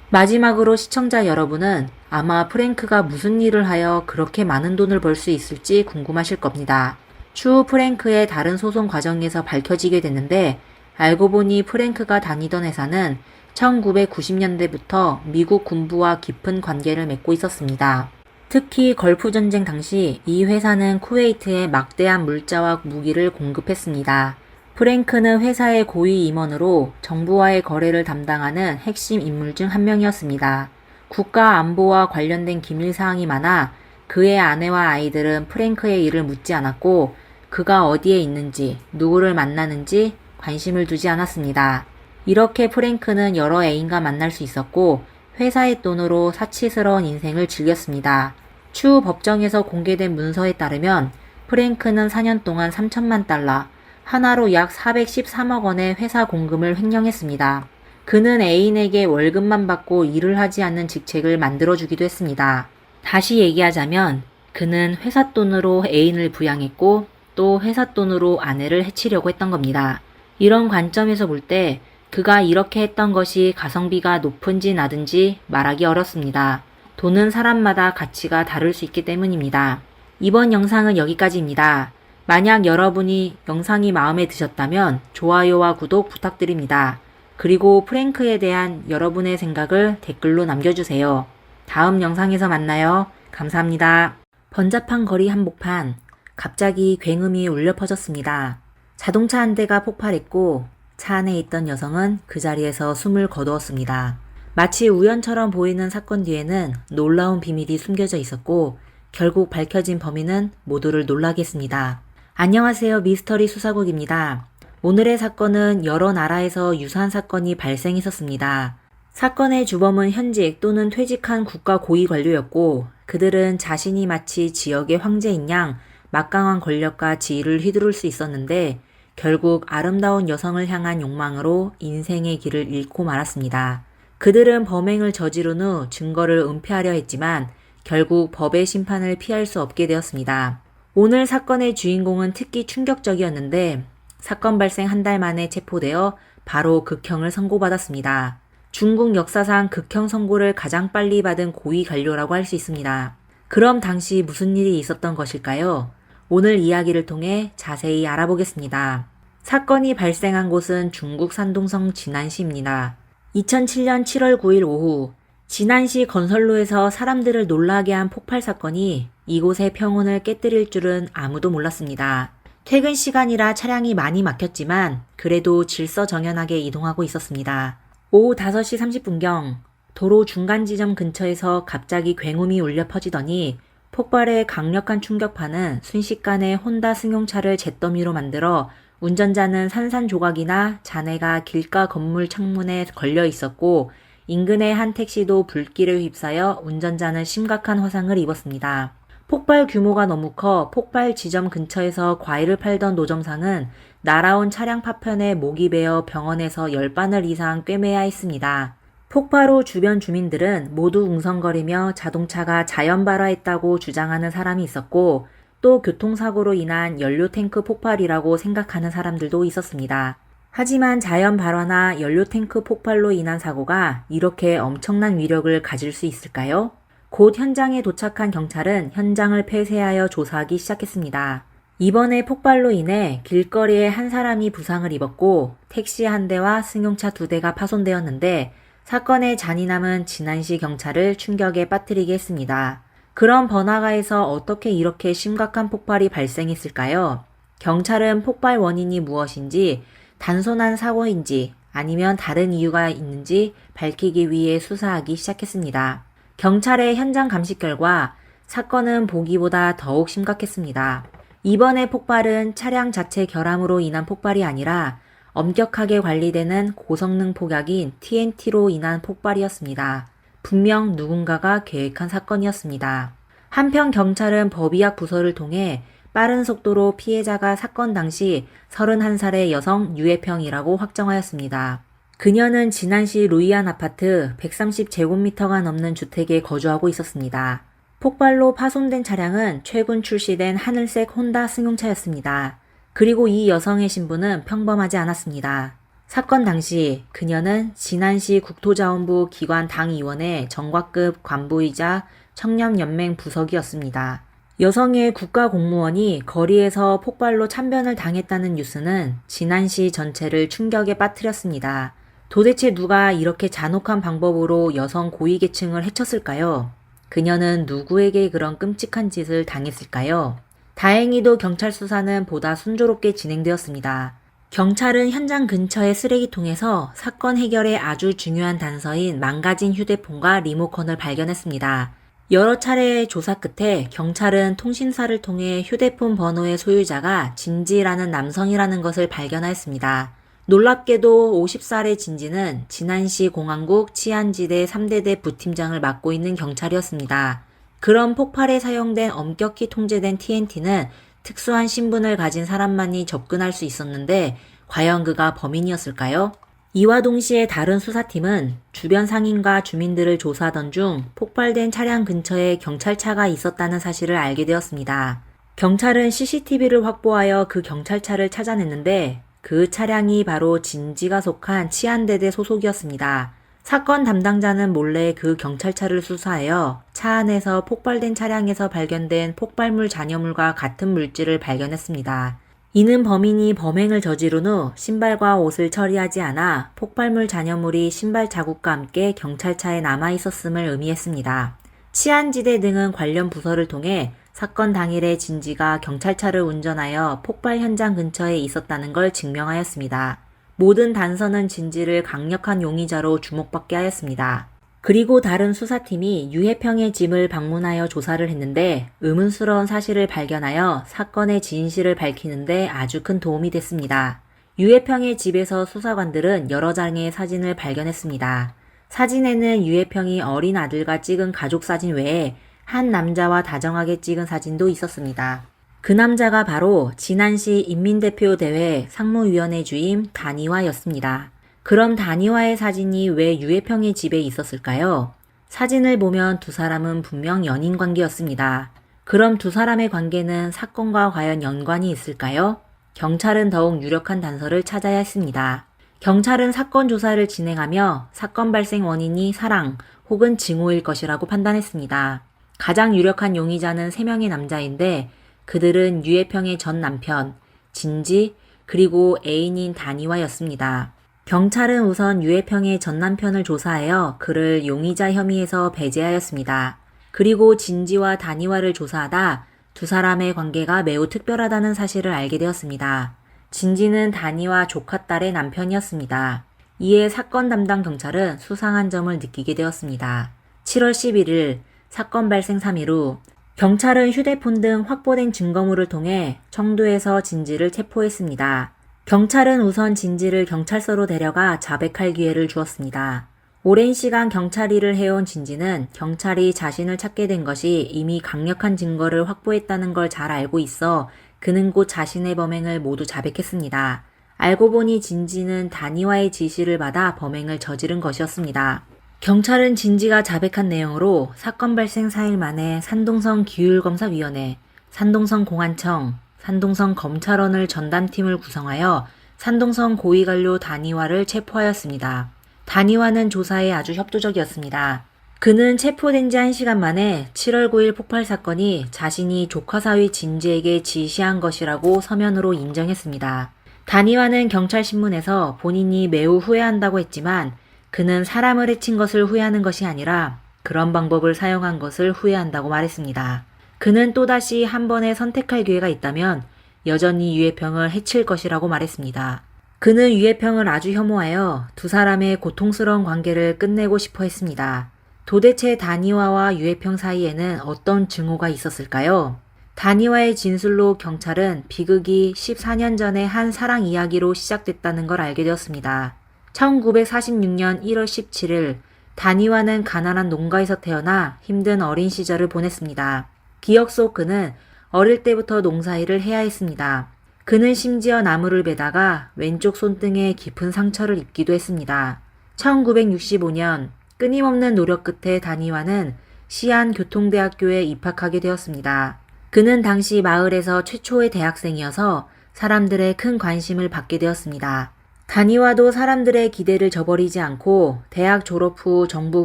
마지막으로 시청자 여러분은 아마 프랭크가 무슨 일을 하여 그렇게 많은 돈을 벌 수 있을지 궁금하실 겁니다. 추후 프랭크의 다른 소송 과정에서 밝혀지게 됐는데 알고 보니 프랭크가 다니던 회사는 1990년대부터 미국 군부와 깊은 관계를 맺고 있었습니다. 특히 걸프 전쟁 당시 이 회사는 쿠웨이트에 막대한 물자와 무기를 공급했습니다. 프랭크는 회사의 고위 임원으로 정부와의 거래를 담당하는 핵심 인물 중 한 명이었습니다. 국가 안보와 관련된 기밀 사항이 많아 그의 아내와 아이들은 프랭크의 일을 묻지 않았고 그가 어디에 있는지, 누구를 만나는지 관심을 두지 않았습니다. 이렇게 프랭크는 여러 애인과 만날 수 있었고 회사의 돈으로 사치스러운 인생을 즐겼습니다. 추후 법정에서 공개된 문서에 따르면 프랭크는 4년 동안 3천만 달러, 하나로 약 413억 원의 회사 공금을 횡령했습니다. 그는 애인에게 월급만 받고 일을 하지 않는 직책을 만들어주기도 했습니다. 다시 얘기하자면 그는 회사 돈으로 애인을 부양했고 또 회사 돈으로 아내를 해치려고 했던 겁니다. 이런 관점에서 볼 때 그가 이렇게 했던 것이 가성비가 높은지 낮은지 말하기 어렵습니다. 돈은 사람마다 가치가 다를 수 있기 때문입니다. 이번 영상은 여기까지입니다. 만약 여러분이 영상이 마음에 드셨다면 좋아요와 구독 부탁드립니다. 그리고 프랭크에 대한 여러분의 생각을 댓글로 남겨주세요. 다음 영상에서 만나요. 감사합니다. 번잡한 거리 한복판. 갑자기 굉음이 울려 퍼졌습니다. 자동차 한 대가 폭발했고 차 안에 있던 여성은 그 자리에서 숨을 거두었습니다. 마치 우연처럼 보이는 사건 뒤에는 놀라운 비밀이 숨겨져 있었고 결국 밝혀진 범인은 모두를 놀라게 했습니다. 안녕하세요. 미스터리 수사국입니다. 오늘의 사건은 여러 나라에서 유사한 사건이 발생했었습니다. 사건의 주범은 현직 또는 퇴직한 국가 고위 관료였고 그들은 자신이 마치 지역의 황제인 양 막강한 권력과 지위를 휘두를 수 있었는데 결국 아름다운 여성을 향한 욕망으로 인생의 길을 잃고 말았습니다. 그들은 범행을 저지른 후 증거를 은폐하려 했지만 결국 법의 심판을 피할 수 없게 되었습니다. 오늘 사건의 주인공은 특히 충격적이었는데 사건 발생 한 달 만에 체포되어 바로 극형을 선고받았습니다. 중국 역사상 극형 선고를 가장 빨리 받은 고위 관료라고 할 수 있습니다. 그럼 당시 무슨 일이 있었던 것일까요? 오늘 이야기를 통해 자세히 알아보겠습니다. 사건이 발생한 곳은 중국 산둥성 진안시입니다. 2007년 7월 9일 오후 진안시 건설로에서 사람들을 놀라게 한 폭발 사건이 이곳의 평온을 깨뜨릴 줄은 아무도 몰랐습니다. 퇴근 시간이라 차량이 많이 막혔지만 그래도 질서정연하게 이동하고 있었습니다. 오후 5시 30분경 도로 중간 지점 근처에서 갑자기 굉음이 울려 퍼지더니 폭발의 강력한 충격파는 순식간에 혼다 승용차를 잿더미로 만들어 운전자는 산산조각이나 잔해가 길가 건물 창문에 걸려 있었고 인근의 한 택시도 불길에 휩싸여 운전자는 심각한 화상을 입었습니다. 폭발 규모가 너무 커 폭발 지점 근처에서 과일을 팔던 노점상은 날아온 차량 파편에 목이 베어 병원에서 10바늘 이상 꿰매야 했습니다. 폭발 후 주변 주민들은 모두 웅성거리며 자동차가 자연 발화했다고 주장하는 사람이 있었고 또 교통사고로 인한 연료 탱크 폭발이라고 생각하는 사람들도 있었습니다. 하지만 자연 발화나 연료 탱크 폭발로 인한 사고가 이렇게 엄청난 위력을 가질 수 있을까요? 곧 현장에 도착한 경찰은 현장을 폐쇄하여 조사하기 시작했습니다. 이번에 폭발로 인해 길거리에 한 사람이 부상을 입었고 택시 한 대와 승용차 2대가 파손되었는데 사건의 잔인함은 진안시 경찰을 충격에 빠뜨리게 했습니다. 그럼 번화가에서 어떻게 이렇게 심각한 폭발이 발생했을까요? 경찰은 폭발 원인이 무엇인지 단순한 사고인지 아니면 다른 이유가 있는지 밝히기 위해 수사하기 시작했습니다. 경찰의 현장 감식 결과 사건은 보기보다 더욱 심각했습니다. 이번의 폭발은 차량 자체 결함으로 인한 폭발이 아니라 엄격하게 관리되는 고성능 폭약인 TNT로 인한 폭발이었습니다. 분명 누군가가 계획한 사건이었습니다. 한편 경찰은 법의학 부서를 통해 빠른 속도로 피해자가 사건 당시 31살의 여성 유해평이라고 확정하였습니다. 그녀는 진안시 루이안 아파트 130제곱미터가 넘는 주택에 거주하고 있었습니다. 폭발로 파손된 차량은 최근 출시된 하늘색 혼다 승용차였습니다. 그리고 이 여성의 신분은 평범하지 않았습니다. 사건 당시 그녀는 진안시 국토자원부 기관 당위원회 정과급 관부이자 청년연맹 부석이었습니다. 여성의 국가공무원이 거리에서 폭발로 참변을 당했다는 뉴스는 진안시 전체를 충격에 빠뜨렸습니다. 도대체 누가 이렇게 잔혹한 방법으로 여성 고위계층을 해쳤을까요? 그녀는 누구에게 그런 끔찍한 짓을 당했을까요? 다행히도 경찰 수사는 보다 순조롭게 진행되었습니다. 경찰은 현장 근처의 쓰레기통에서 사건 해결에 아주 중요한 단서인 망가진 휴대폰과 리모컨을 발견했습니다. 여러 차례의 조사 끝에 경찰은 통신사를 통해 휴대폰 번호의 소유자가 진지라는 남성이라는 것을 발견하였습니다. 놀랍게도 50살의 진지는 진안시 공안국 치안지대 3대대 부팀장을 맡고 있는 경찰이었습니다. 그런 폭발에 사용된 엄격히 통제된 TNT는 특수한 신분을 가진 사람만이 접근할 수 있었는데 과연 그가 범인이었을까요? 이와 동시에 다른 수사팀은 주변 상인과 주민들을 조사하던 중 폭발된 차량 근처에 경찰차가 있었다는 사실을 알게 되었습니다. 경찰은 CCTV를 확보하여 그 경찰차를 찾아냈는데 그 차량이 바로 진지가 속한 치안대대 소속이었습니다. 사건 담당자는 몰래 그 경찰차를 수사하여 차 안에서 폭발된 차량에서 발견된 폭발물 잔여물과 같은 물질을 발견했습니다. 이는 범인이 범행을 저지른 후 신발과 옷을 처리하지 않아 폭발물 잔여물이 신발 자국과 함께 경찰차에 남아 있었음을 의미했습니다. 치안지대 등은 관련 부서를 통해 사건 당일에 진지가 경찰차를 운전하여 폭발 현장 근처에 있었다는 걸 증명하였습니다. 모든 단서는 진지를 강력한 용의자로 주목받게 하였습니다. 그리고 다른 수사팀이 유해평의 집을 방문하여 조사를 했는데 의문스러운 사실을 발견하여 사건의 진실을 밝히는데 아주 큰 도움이 됐습니다. 유해평의 집에서 수사관들은 여러 장의 사진을 발견했습니다. 사진에는 유해평이 어린 아들과 찍은 가족 사진 외에 한 남자와 다정하게 찍은 사진도 있었습니다. 그 남자가 바로 진안시 인민대표대회 상무위원회 주임 다니와였습니다. 그럼 다니와의 사진이 왜 유해평의 집에 있었을까요? 사진을 보면 두 사람은 분명 연인 관계였습니다. 그럼 두 사람의 관계는 사건과 과연 연관이 있을까요? 경찰은 더욱 유력한 단서를 찾아야 했습니다. 경찰은 사건 조사를 진행하며 사건 발생 원인이 사랑 혹은 증오일 것이라고 판단했습니다. 가장 유력한 용의자는 3명의 남자인데 그들은 유해평의 전 남편, 진지, 그리고 애인인 다니와였습니다. 경찰은 우선 유해평의 전 남편을 조사하여 그를 용의자 혐의에서 배제하였습니다. 그리고 진지와 다니와를 조사하다 두 사람의 관계가 매우 특별하다는 사실을 알게 되었습니다. 진지는 다니와 조카딸의 남편이었습니다. 이에 사건 담당 경찰은 수상한 점을 느끼게 되었습니다. 7월 11일 사건 발생 3일 후 경찰은 휴대폰 등 확보된 증거물을 통해 청도에서 진지를 체포했습니다. 경찰은 우선 진지를 경찰서로 데려가 자백할 기회를 주었습니다. 오랜 시간 경찰 일을 해온 진지는 경찰이 자신을 찾게 된 것이 이미 강력한 증거를 확보했다는 걸 잘 알고 있어 그는 곧 자신의 범행을 모두 자백했습니다. 알고 보니 진지는 다니와의 지시를 받아 범행을 저지른 것이었습니다. 경찰은 진지가 자백한 내용으로 사건 발생 4일 만에 산동성 기율검사위원회, 산동성 공안청, 산동성 검찰원을 전담팀을 구성하여 산동성 고위관료 다니와를 체포하였습니다. 다니와는 조사에 아주 협조적이었습니다. 그는 체포된 지 1시간 만에 7월 9일 폭발 사건이 자신이 조카 사위 진지에게 지시한 것이라고 서면으로 인정했습니다. 다니와는 경찰 신문에서 본인이 매우 후회한다고 했지만 그는 사람을 해친 것을 후회하는 것이 아니라 그런 방법을 사용한 것을 후회한다고 말했습니다. 그는 또다시 한 번에 선택할 기회가 있다면 여전히 유해평을 해칠 것이라고 말했습니다. 그는 유해평을 아주 혐오하여 두 사람의 고통스러운 관계를 끝내고 싶어 했습니다. 도대체 다니와와 유해평 사이에는 어떤 증오가 있었을까요? 다니와의 진술로 경찰은 비극이 14년 전에 한 사랑 이야기로 시작됐다는 걸 알게 되었습니다. 1946년 1월 17일 다니와는 가난한 농가에서 태어나 힘든 어린 시절을 보냈습니다. 기억 속 그는 어릴 때부터 농사일을 해야 했습니다. 그는 심지어 나무를 베다가 왼쪽 손등에 깊은 상처를 입기도 했습니다. 1965년 끊임없는 노력 끝에 다니와는 시안 교통대학교에 입학하게 되었습니다. 그는 당시 마을에서 최초의 대학생이어서 사람들의 큰 관심을 받게 되었습니다. 다니와도 사람들의 기대를 저버리지 않고 대학 졸업 후 정부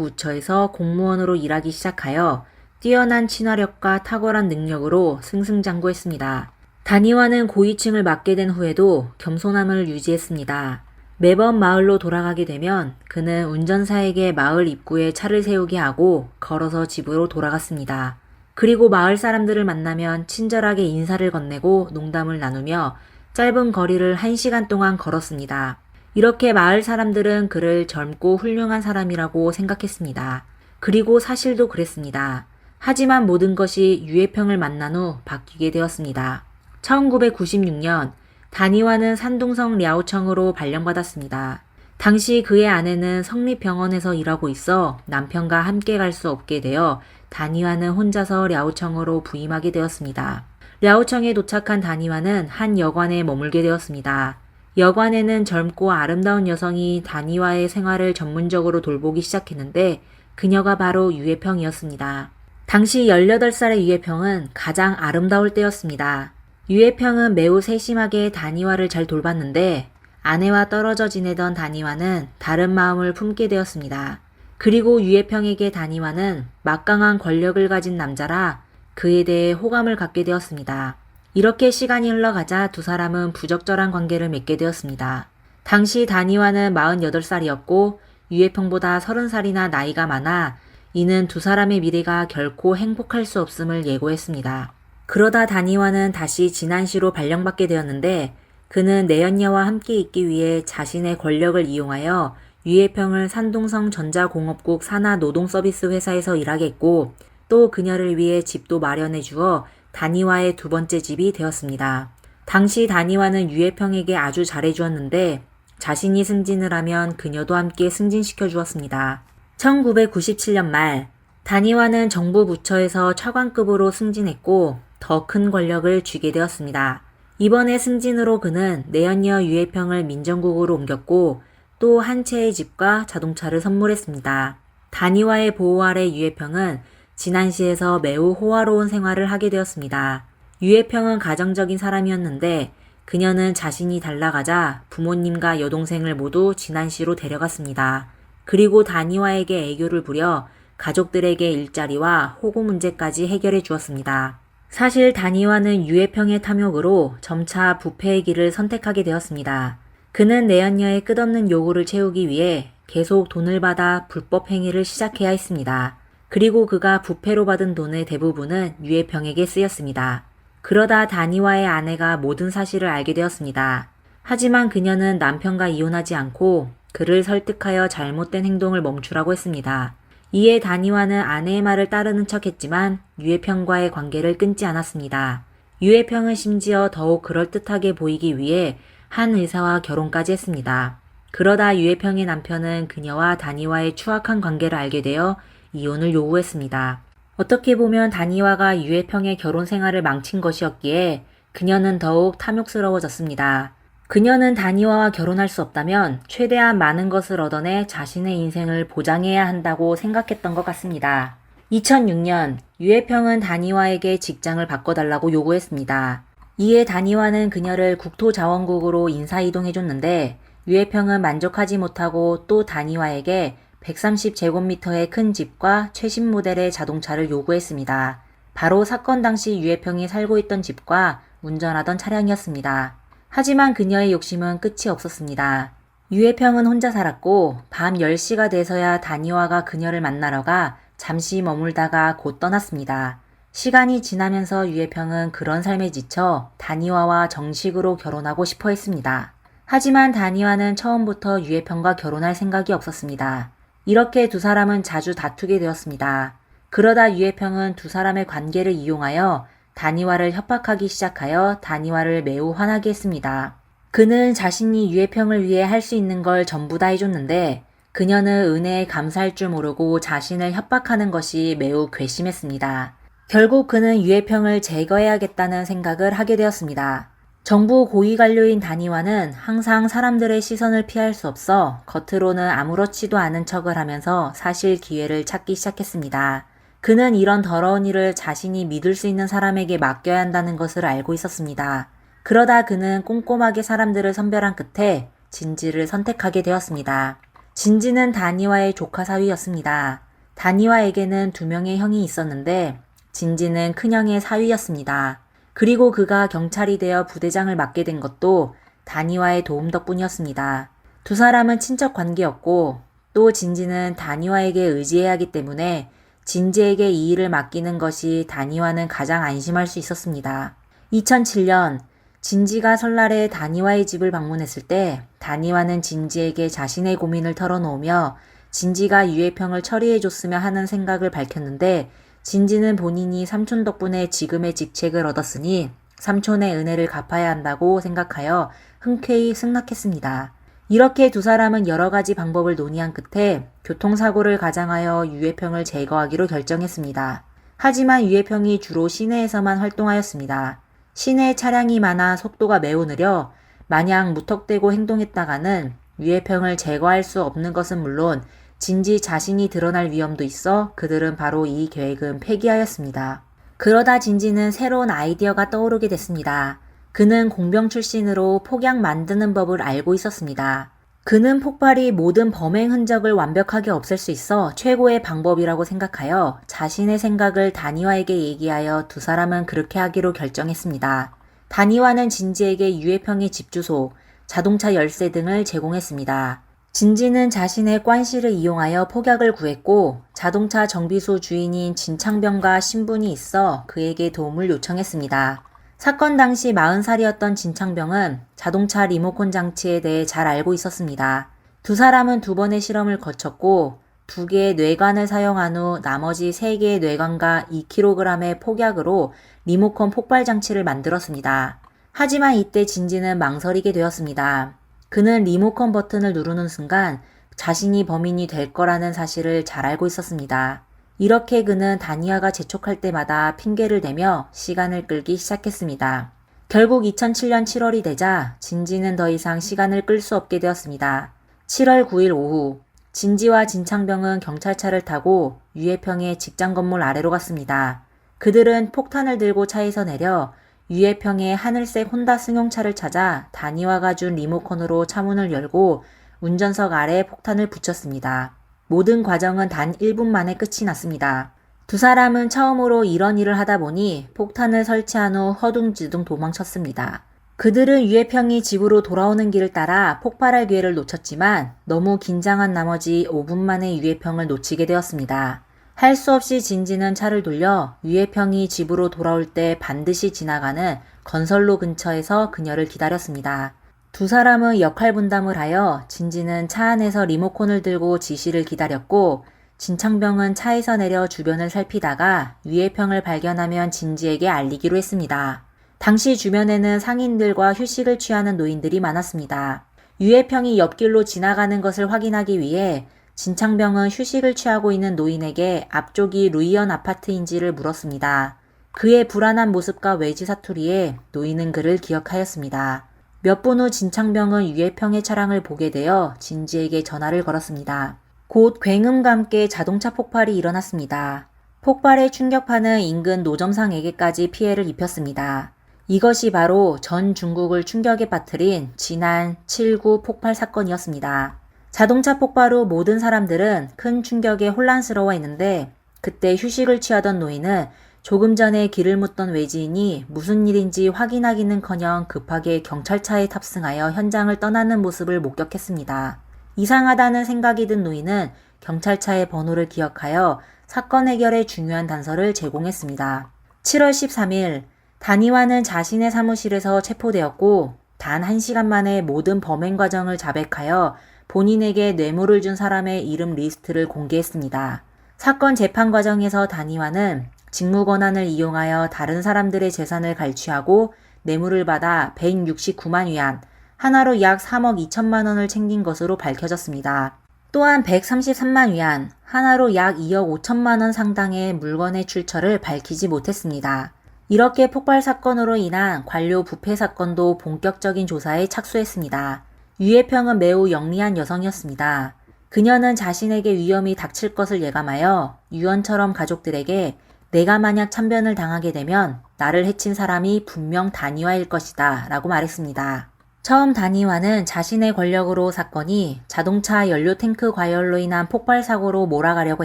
부처에서 공무원으로 일하기 시작하여 뛰어난 친화력과 탁월한 능력으로 승승장구했습니다. 다니와는 고위층을 맡게 된 후에도 겸손함을 유지했습니다. 매번 마을로 돌아가게 되면 그는 운전사에게 마을 입구에 차를 세우게 하고 걸어서 집으로 돌아갔습니다. 그리고 마을 사람들을 만나면 친절하게 인사를 건네고 농담을 나누며 짧은 거리를 1시간 동안 걸었습니다. 이렇게 마을 사람들은 그를 젊고 훌륭한 사람이라고 생각했습니다. 그리고 사실도 그랬습니다. 하지만 모든 것이 유해평을 만난 후 바뀌게 되었습니다. 1996년 다니와는 산둥성 랴오청으로 발령받았습니다. 당시 그의 아내는 성립병원에서 일하고 있어 남편과 함께 갈 수 없게 되어 다니와는 혼자서 랴오청으로 부임하게 되었습니다. 랴오청에 도착한 다니와는 한 여관에 머물게 되었습니다. 여관에는 젊고 아름다운 여성이 다니와의 생활을 전문적으로 돌보기 시작했는데 그녀가 바로 유해평이었습니다. 당시 18살의 유해평은 가장 아름다울 때였습니다. 유해평은 매우 세심하게 다니와를 잘 돌봤는데 아내와 떨어져 지내던 다니와는 다른 마음을 품게 되었습니다. 그리고 유해평에게 다니와는 막강한 권력을 가진 남자라 그에 대해 호감을 갖게 되었습니다. 이렇게 시간이 흘러가자 두 사람은 부적절한 관계를 맺게 되었습니다. 당시 다니와는 48살이었고 유해평보다 30살이나 나이가 많아 이는 두 사람의 미래가 결코 행복할 수 없음을 예고했습니다. 그러다 다니와는 다시 진안시로 발령받게 되었는데 그는 내연녀와 함께 있기 위해 자신의 권력을 이용하여 유해평을 산둥성 전자공업국 산하 노동서비스 회사에서 일하게 했고 또 그녀를 위해 집도 마련해 주어 다니와의 두 번째 집이 되었습니다. 당시 다니와는 유해평에게 아주 잘해 주었는데 자신이 승진을 하면 그녀도 함께 승진시켜 주었습니다. 1997년 말 다니와는 정부 부처에서 차관급으로 승진했고 더 큰 권력을 쥐게 되었습니다. 이번에 승진으로 그는 내연녀 유해평을 민정국으로 옮겼고 또 한 채의 집과 자동차를 선물했습니다. 다니와의 보호 아래 유해평은 진안시에서 매우 호화로운 생활을 하게 되었습니다. 유해평은 가정적인 사람이었는데 그녀는 자신이 달라가자 부모님과 여동생을 모두 진안시로 데려갔습니다. 그리고 다니와에게 애교를 부려 가족들에게 일자리와 호구 문제까지 해결해 주었습니다. 사실 다니와는 유해평의 탐욕으로 점차 부패의 길을 선택하게 되었습니다. 그는 내연녀의 끝없는 요구를 채우기 위해 계속 돈을 받아 불법 행위를 시작해야 했습니다. 그리고 그가 부패로 받은 돈의 대부분은 유해평에게 쓰였습니다. 그러다 다니와의 아내가 모든 사실을 알게 되었습니다. 하지만 그녀는 남편과 이혼하지 않고 그를 설득하여 잘못된 행동을 멈추라고 했습니다. 이에 다니와는 아내의 말을 따르는 척했지만 유해평과의 관계를 끊지 않았습니다. 유해평은 심지어 더욱 그럴듯하게 보이기 위해 한 의사와 결혼까지 했습니다. 그러다 유해평의 남편은 그녀와 다니와의 추악한 관계를 알게 되어 이혼을 요구했습니다. 어떻게 보면 다니와가 유해평의 결혼 생활을 망친 것이었기에 그녀는 더욱 탐욕스러워졌습니다. 그녀는 다니와와 결혼할 수 없다면 최대한 많은 것을 얻어내 자신의 인생을 보장해야 한다고 생각했던 것 같습니다. 2006년 유해평은 다니와에게 직장을 바꿔달라고 요구했습니다. 이에 다니와는 그녀를 국토자원국으로 인사이동해줬는데 유해평은 만족하지 못하고 또 다니와에게 130제곱미터의 큰 집과 최신 모델의 자동차를 요구했습니다. 바로 사건 당시 유해평이 살고 있던 집과 운전하던 차량이었습니다. 하지만 그녀의 욕심은 끝이 없었습니다. 유해평은 혼자 살았고 밤 10시가 돼서야 다니와가 그녀를 만나러 가 잠시 머물다가 곧 떠났습니다. 시간이 지나면서 유해평은 그런 삶에 지쳐 다니와와 정식으로 결혼하고 싶어 했습니다. 하지만 다니와는 처음부터 유해평과 결혼할 생각이 없었습니다. 이렇게 두 사람은 자주 다투게 되었습니다. 그러다 유해평은 두 사람의 관계를 이용하여 다니와를 협박하기 시작하여 다니와를 매우 화나게 했습니다. 그는 자신이 유해평을 위해 할 수 있는 걸 전부 다 해줬는데 그녀는 은혜에 감사할 줄 모르고 자신을 협박하는 것이 매우 괘씸했습니다. 결국 그는 유해평을 제거해야겠다는 생각을 하게 되었습니다. 정부 고위 관료인 다니와는 항상 사람들의 시선을 피할 수 없어 겉으로는 아무렇지도 않은 척을 하면서 사실 기회를 찾기 시작했습니다. 그는 이런 더러운 일을 자신이 믿을 수 있는 사람에게 맡겨야 한다는 것을 알고 있었습니다. 그러다 그는 꼼꼼하게 사람들을 선별한 끝에 진지를 선택하게 되었습니다. 진지는 다니와의 조카 사위였습니다. 다니와에게는 2명의 형이 있었는데 진지는 큰형의 사위였습니다. 그리고 그가 경찰이 되어 부대장을 맡게 된 것도 다니와의 도움 덕분이었습니다. 두 사람은 친척 관계였고 또 진지는 다니와에게 의지해야 하기 때문에 진지에게 이 일을 맡기는 것이 다니와는 가장 안심할 수 있었습니다. 2007년 진지가 설날에 다니와의 집을 방문했을 때 다니와는 진지에게 자신의 고민을 털어놓으며 진지가 유해평을 처리해줬으면 하는 생각을 밝혔는데 진지는 본인이 삼촌 덕분에 지금의 직책을 얻었으니 삼촌의 은혜를 갚아야 한다고 생각하여 흔쾌히 승낙했습니다. 이렇게 두 사람은 여러 가지 방법을 논의한 끝에 교통사고를 가장하여 유해평을 제거하기로 결정했습니다. 하지만 유해평이 주로 시내에서만 활동하였습니다. 시내에 차량이 많아 속도가 매우 느려 마냥 무턱대고 행동했다가는 유해평을 제거할 수 없는 것은 물론 진지 자신이 드러날 위험도 있어 그들은 바로 이 계획은 폐기하였습니다. 그러다 진지는 새로운 아이디어가 떠오르게 됐습니다. 그는 공병 출신으로 폭약 만드는 법을 알고 있었습니다. 그는 폭발이 모든 범행 흔적을 완벽하게 없앨 수 있어 최고의 방법이라고 생각하여 자신의 생각을 다니와에게 얘기하여 두 사람은 그렇게 하기로 결정했습니다. 다니와는 진지에게 유해평의 집 주소, 자동차 열쇠 등을 제공했습니다. 진지는 자신의 관시를 이용하여 폭약을 구했고 자동차 정비소 주인인 진창병과 신분이 있어 그에게 도움을 요청했습니다. 사건 당시 40살이었던 진창병은 자동차 리모컨 장치에 대해 잘 알고 있었습니다. 두 사람은 2번의 실험을 거쳤고 2개의 뇌관을 사용한 후 나머지 3개의 뇌관과 2kg의 폭약으로 리모컨 폭발 장치를 만들었습니다. 하지만 이때 진지는 망설이게 되었습니다. 그는 리모컨 버튼을 누르는 순간 자신이 범인이 될 거라는 사실을 잘 알고 있었습니다. 이렇게 그는 다니와가 재촉할 때마다 핑계를 대며 시간을 끌기 시작했습니다. 결국 2007년 7월이 되자 진지는 더 이상 시간을 끌 수 없게 되었습니다. 7월 9일 오후 진지와 진창병은 경찰차를 타고 유해평의 직장 건물 아래로 갔습니다. 그들은 폭탄을 들고 차에서 내려 유해평의 하늘색 혼다 승용차를 찾아 다니와가 준 리모컨으로 차문을 열고 운전석 아래 폭탄을 붙였습니다. 모든 과정은 단 1분 만에 끝이 났습니다. 두 사람은 처음으로 이런 일을 하다 보니 폭탄을 설치한 후 허둥지둥 도망쳤습니다. 그들은 유해평이 집으로 돌아오는 길을 따라 폭발할 기회를 놓쳤지만 너무 긴장한 나머지 5분 만에 유해평을 놓치게 되었습니다. 할 수 없이 진지는 차를 돌려 유해평이 집으로 돌아올 때 반드시 지나가는 건설로 근처에서 그녀를 기다렸습니다. 두 사람은 역할 분담을 하여 진지는 차 안에서 리모컨을 들고 지시를 기다렸고 진창병은 차에서 내려 주변을 살피다가 유해평을 발견하면 진지에게 알리기로 했습니다. 당시 주변에는 상인들과 휴식을 취하는 노인들이 많았습니다. 유해평이 옆길로 지나가는 것을 확인하기 위해 진창병은 휴식을 취하고 있는 노인에게 앞쪽이 루이언 아파트인지를 물었습니다. 그의 불안한 모습과 외지 사투리에 노인은 그를 기억하였습니다. 몇 분 후 진창병은 유해평의 차량을 보게 되어 진지에게 전화를 걸었습니다. 곧 굉음과 함께 자동차 폭발이 일어났습니다. 폭발의 충격파는 인근 노점상에게까지 피해를 입혔습니다. 이것이 바로 전 중국을 충격에 빠뜨린 지난 7.9 폭발 사건이었습니다. 자동차 폭발 후 모든 사람들은 큰 충격에 혼란스러워했는데 그때 휴식을 취하던 노인은 조금 전에 길을 묻던 외지인이 무슨 일인지 확인하기는커녕 급하게 경찰차에 탑승하여 현장을 떠나는 모습을 목격했습니다. 이상하다는 생각이 든 노인은 경찰차의 번호를 기억하여 사건 해결에 중요한 단서를 제공했습니다. 7월 13일 다니와는 자신의 사무실에서 체포되었고 단 1시간 만에 모든 범행 과정을 자백하여 본인에게 뇌물을 준 사람의 이름 리스트를 공개했습니다. 사건 재판 과정에서 단위와는 직무 권한을 이용하여 다른 사람들의 재산을 갈취하고 뇌물을 받아 169만 위안, 하나로 약 3억 2천만 원을 챙긴 것으로 밝혀졌습니다. 또한 133만 위안, 하나로 약 2억 5천만 원 상당의 물건의 출처를 밝히지 못했습니다. 이렇게 폭발 사건으로 인한 관료 부패 사건도 본격적인 조사에 착수했습니다. 유해평은 매우 영리한 여성이었습니다. 그녀는 자신에게 위험이 닥칠 것을 예감하여 유언처럼 가족들에게 내가 만약 참변을 당하게 되면 나를 해친 사람이 분명 단위와일 것이다 라고 말했습니다. 처음 단위와는 자신의 권력으로 사건이 자동차 연료 탱크 과열로 인한 폭발 사고로 몰아가려고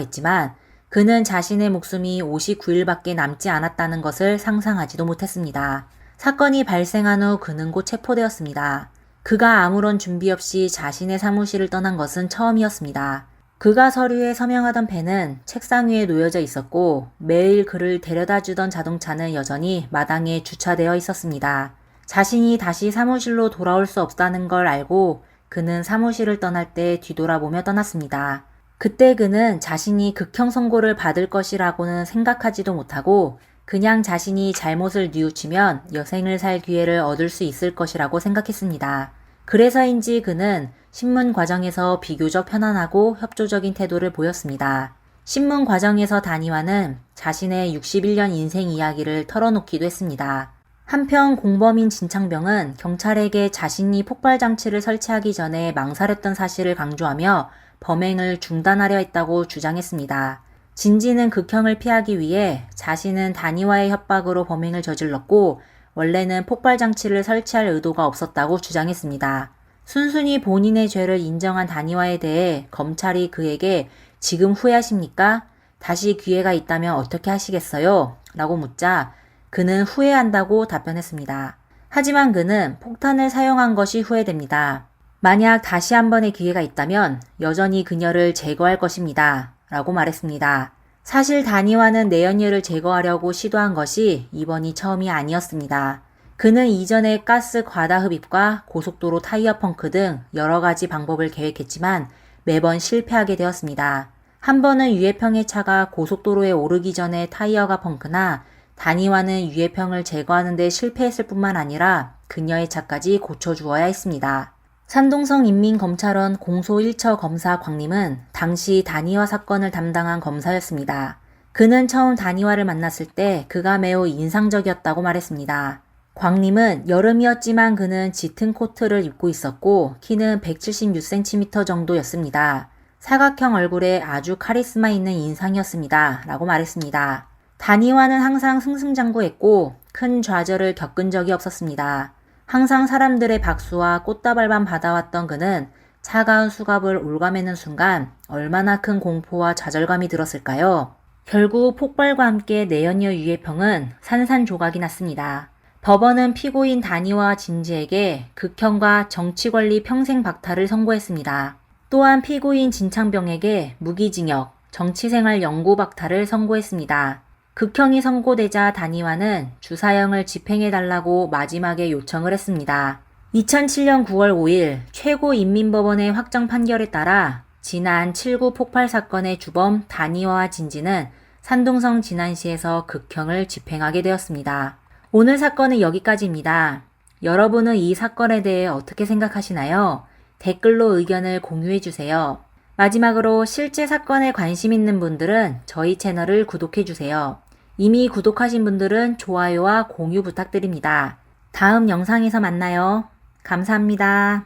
했지만 그는 자신의 목숨이 59일밖에 남지 않았다는 것을 상상하지도 못했습니다. 사건이 발생한 후 그는 곧 체포되었습니다. 그가 아무런 준비 없이 자신의 사무실을 떠난 것은 처음이었습니다. 그가 서류에 서명하던 펜은 책상 위에 놓여져 있었고 매일 그를 데려다 주던 자동차는 여전히 마당에 주차되어 있었습니다. 자신이 다시 사무실로 돌아올 수 없다는 걸 알고 그는 사무실을 떠날 때 뒤돌아보며 떠났습니다. 그때 그는 자신이 극형 선고를 받을 것이라고는 생각하지도 못하고 그냥 자신이 잘못을 뉘우치면 여생을 살 기회를 얻을 수 있을 것이라고 생각했습니다. 그래서인지 그는 신문 과정에서 비교적 편안하고 협조적인 태도를 보였습니다. 신문 과정에서 단위와는 자신의 61년 인생 이야기를 털어놓기도 했습니다. 한편 공범인 진창병은 경찰에게 자신이 폭발 장치를 설치하기 전에 망설였던 사실을 강조하며 범행을 중단하려 했다고 주장했습니다. 진지는 극형을 피하기 위해 자신은 단위와의 협박으로 범행을 저질렀고 원래는 폭발 장치를 설치할 의도가 없었다고 주장했습니다. 순순히 본인의 죄를 인정한 단위와에 대해 검찰이 그에게 지금 후회하십니까? 다시 기회가 있다면 어떻게 하시겠어요? 라고 묻자 그는 후회한다고 답변했습니다. 하지만 그는 폭탄을 사용한 것이 후회됩니다. 만약 다시 한 번의 기회가 있다면 여전히 그녀를 제거할 것입니다. 라고 말했습니다. 사실 단위와는 내연녀를 제거하려고 시도한 것이 이번이 처음이 아니었습니다. 그는 이전에 가스 과다 흡입과 고속도로 타이어 펑크 등 여러 가지 방법을 계획했지만 매번 실패하게 되었습니다. 한 번은 유해평의 차가 고속도로에 오르기 전에 타이어가 펑크나 단위와는 유해평을 제거하는 데 실패했을 뿐만 아니라 그녀의 차까지 고쳐주어야 했습니다. 산동성 인민검찰원 공소 1처 검사 광림은 당시 단위와 사건을 담당한 검사였습니다. 그는 처음 단위와를 만났을 때 그가 매우 인상적이었다고 말했습니다. 광림은 여름이었지만 그는 짙은 코트를 입고 있었고 키는 176cm 정도였습니다. 사각형 얼굴에 아주 카리스마 있는 인상이었습니다. 라고 말했습니다. 단위와는 항상 승승장구했고 큰 좌절을 겪은 적이 없었습니다. 항상 사람들의 박수와 꽃다발만 받아왔던 그는 차가운 수갑을 올가매는 순간 얼마나 큰 공포와 좌절감이 들었을까요? 결국 폭발과 함께 내연녀 유해평은 산산조각이 났습니다. 법원은 피고인 단위와 진지에게 극형과 정치권리 평생 박탈을 선고했습니다. 또한 피고인 진창병에게 무기징역, 정치생활 영구 박탈을 선고했습니다. 극형이 선고되자 단위와는 주사형을 집행해달라고 마지막에 요청을 했습니다. 2007년 9월 5일 최고인민법원의 확정 판결에 따라 지난 7.9 폭발 사건의 주범 단위와와 진지는 산동성 진안시에서 극형을 집행하게 되었습니다. 오늘 사건은 여기까지입니다. 여러분은 이 사건에 대해 어떻게 생각하시나요? 댓글로 의견을 공유해주세요. 마지막으로 실제 사건에 관심 있는 분들은 저희 채널을 구독해주세요. 이미 구독하신 분들은 좋아요와 공유 부탁드립니다. 다음 영상에서 만나요. 감사합니다.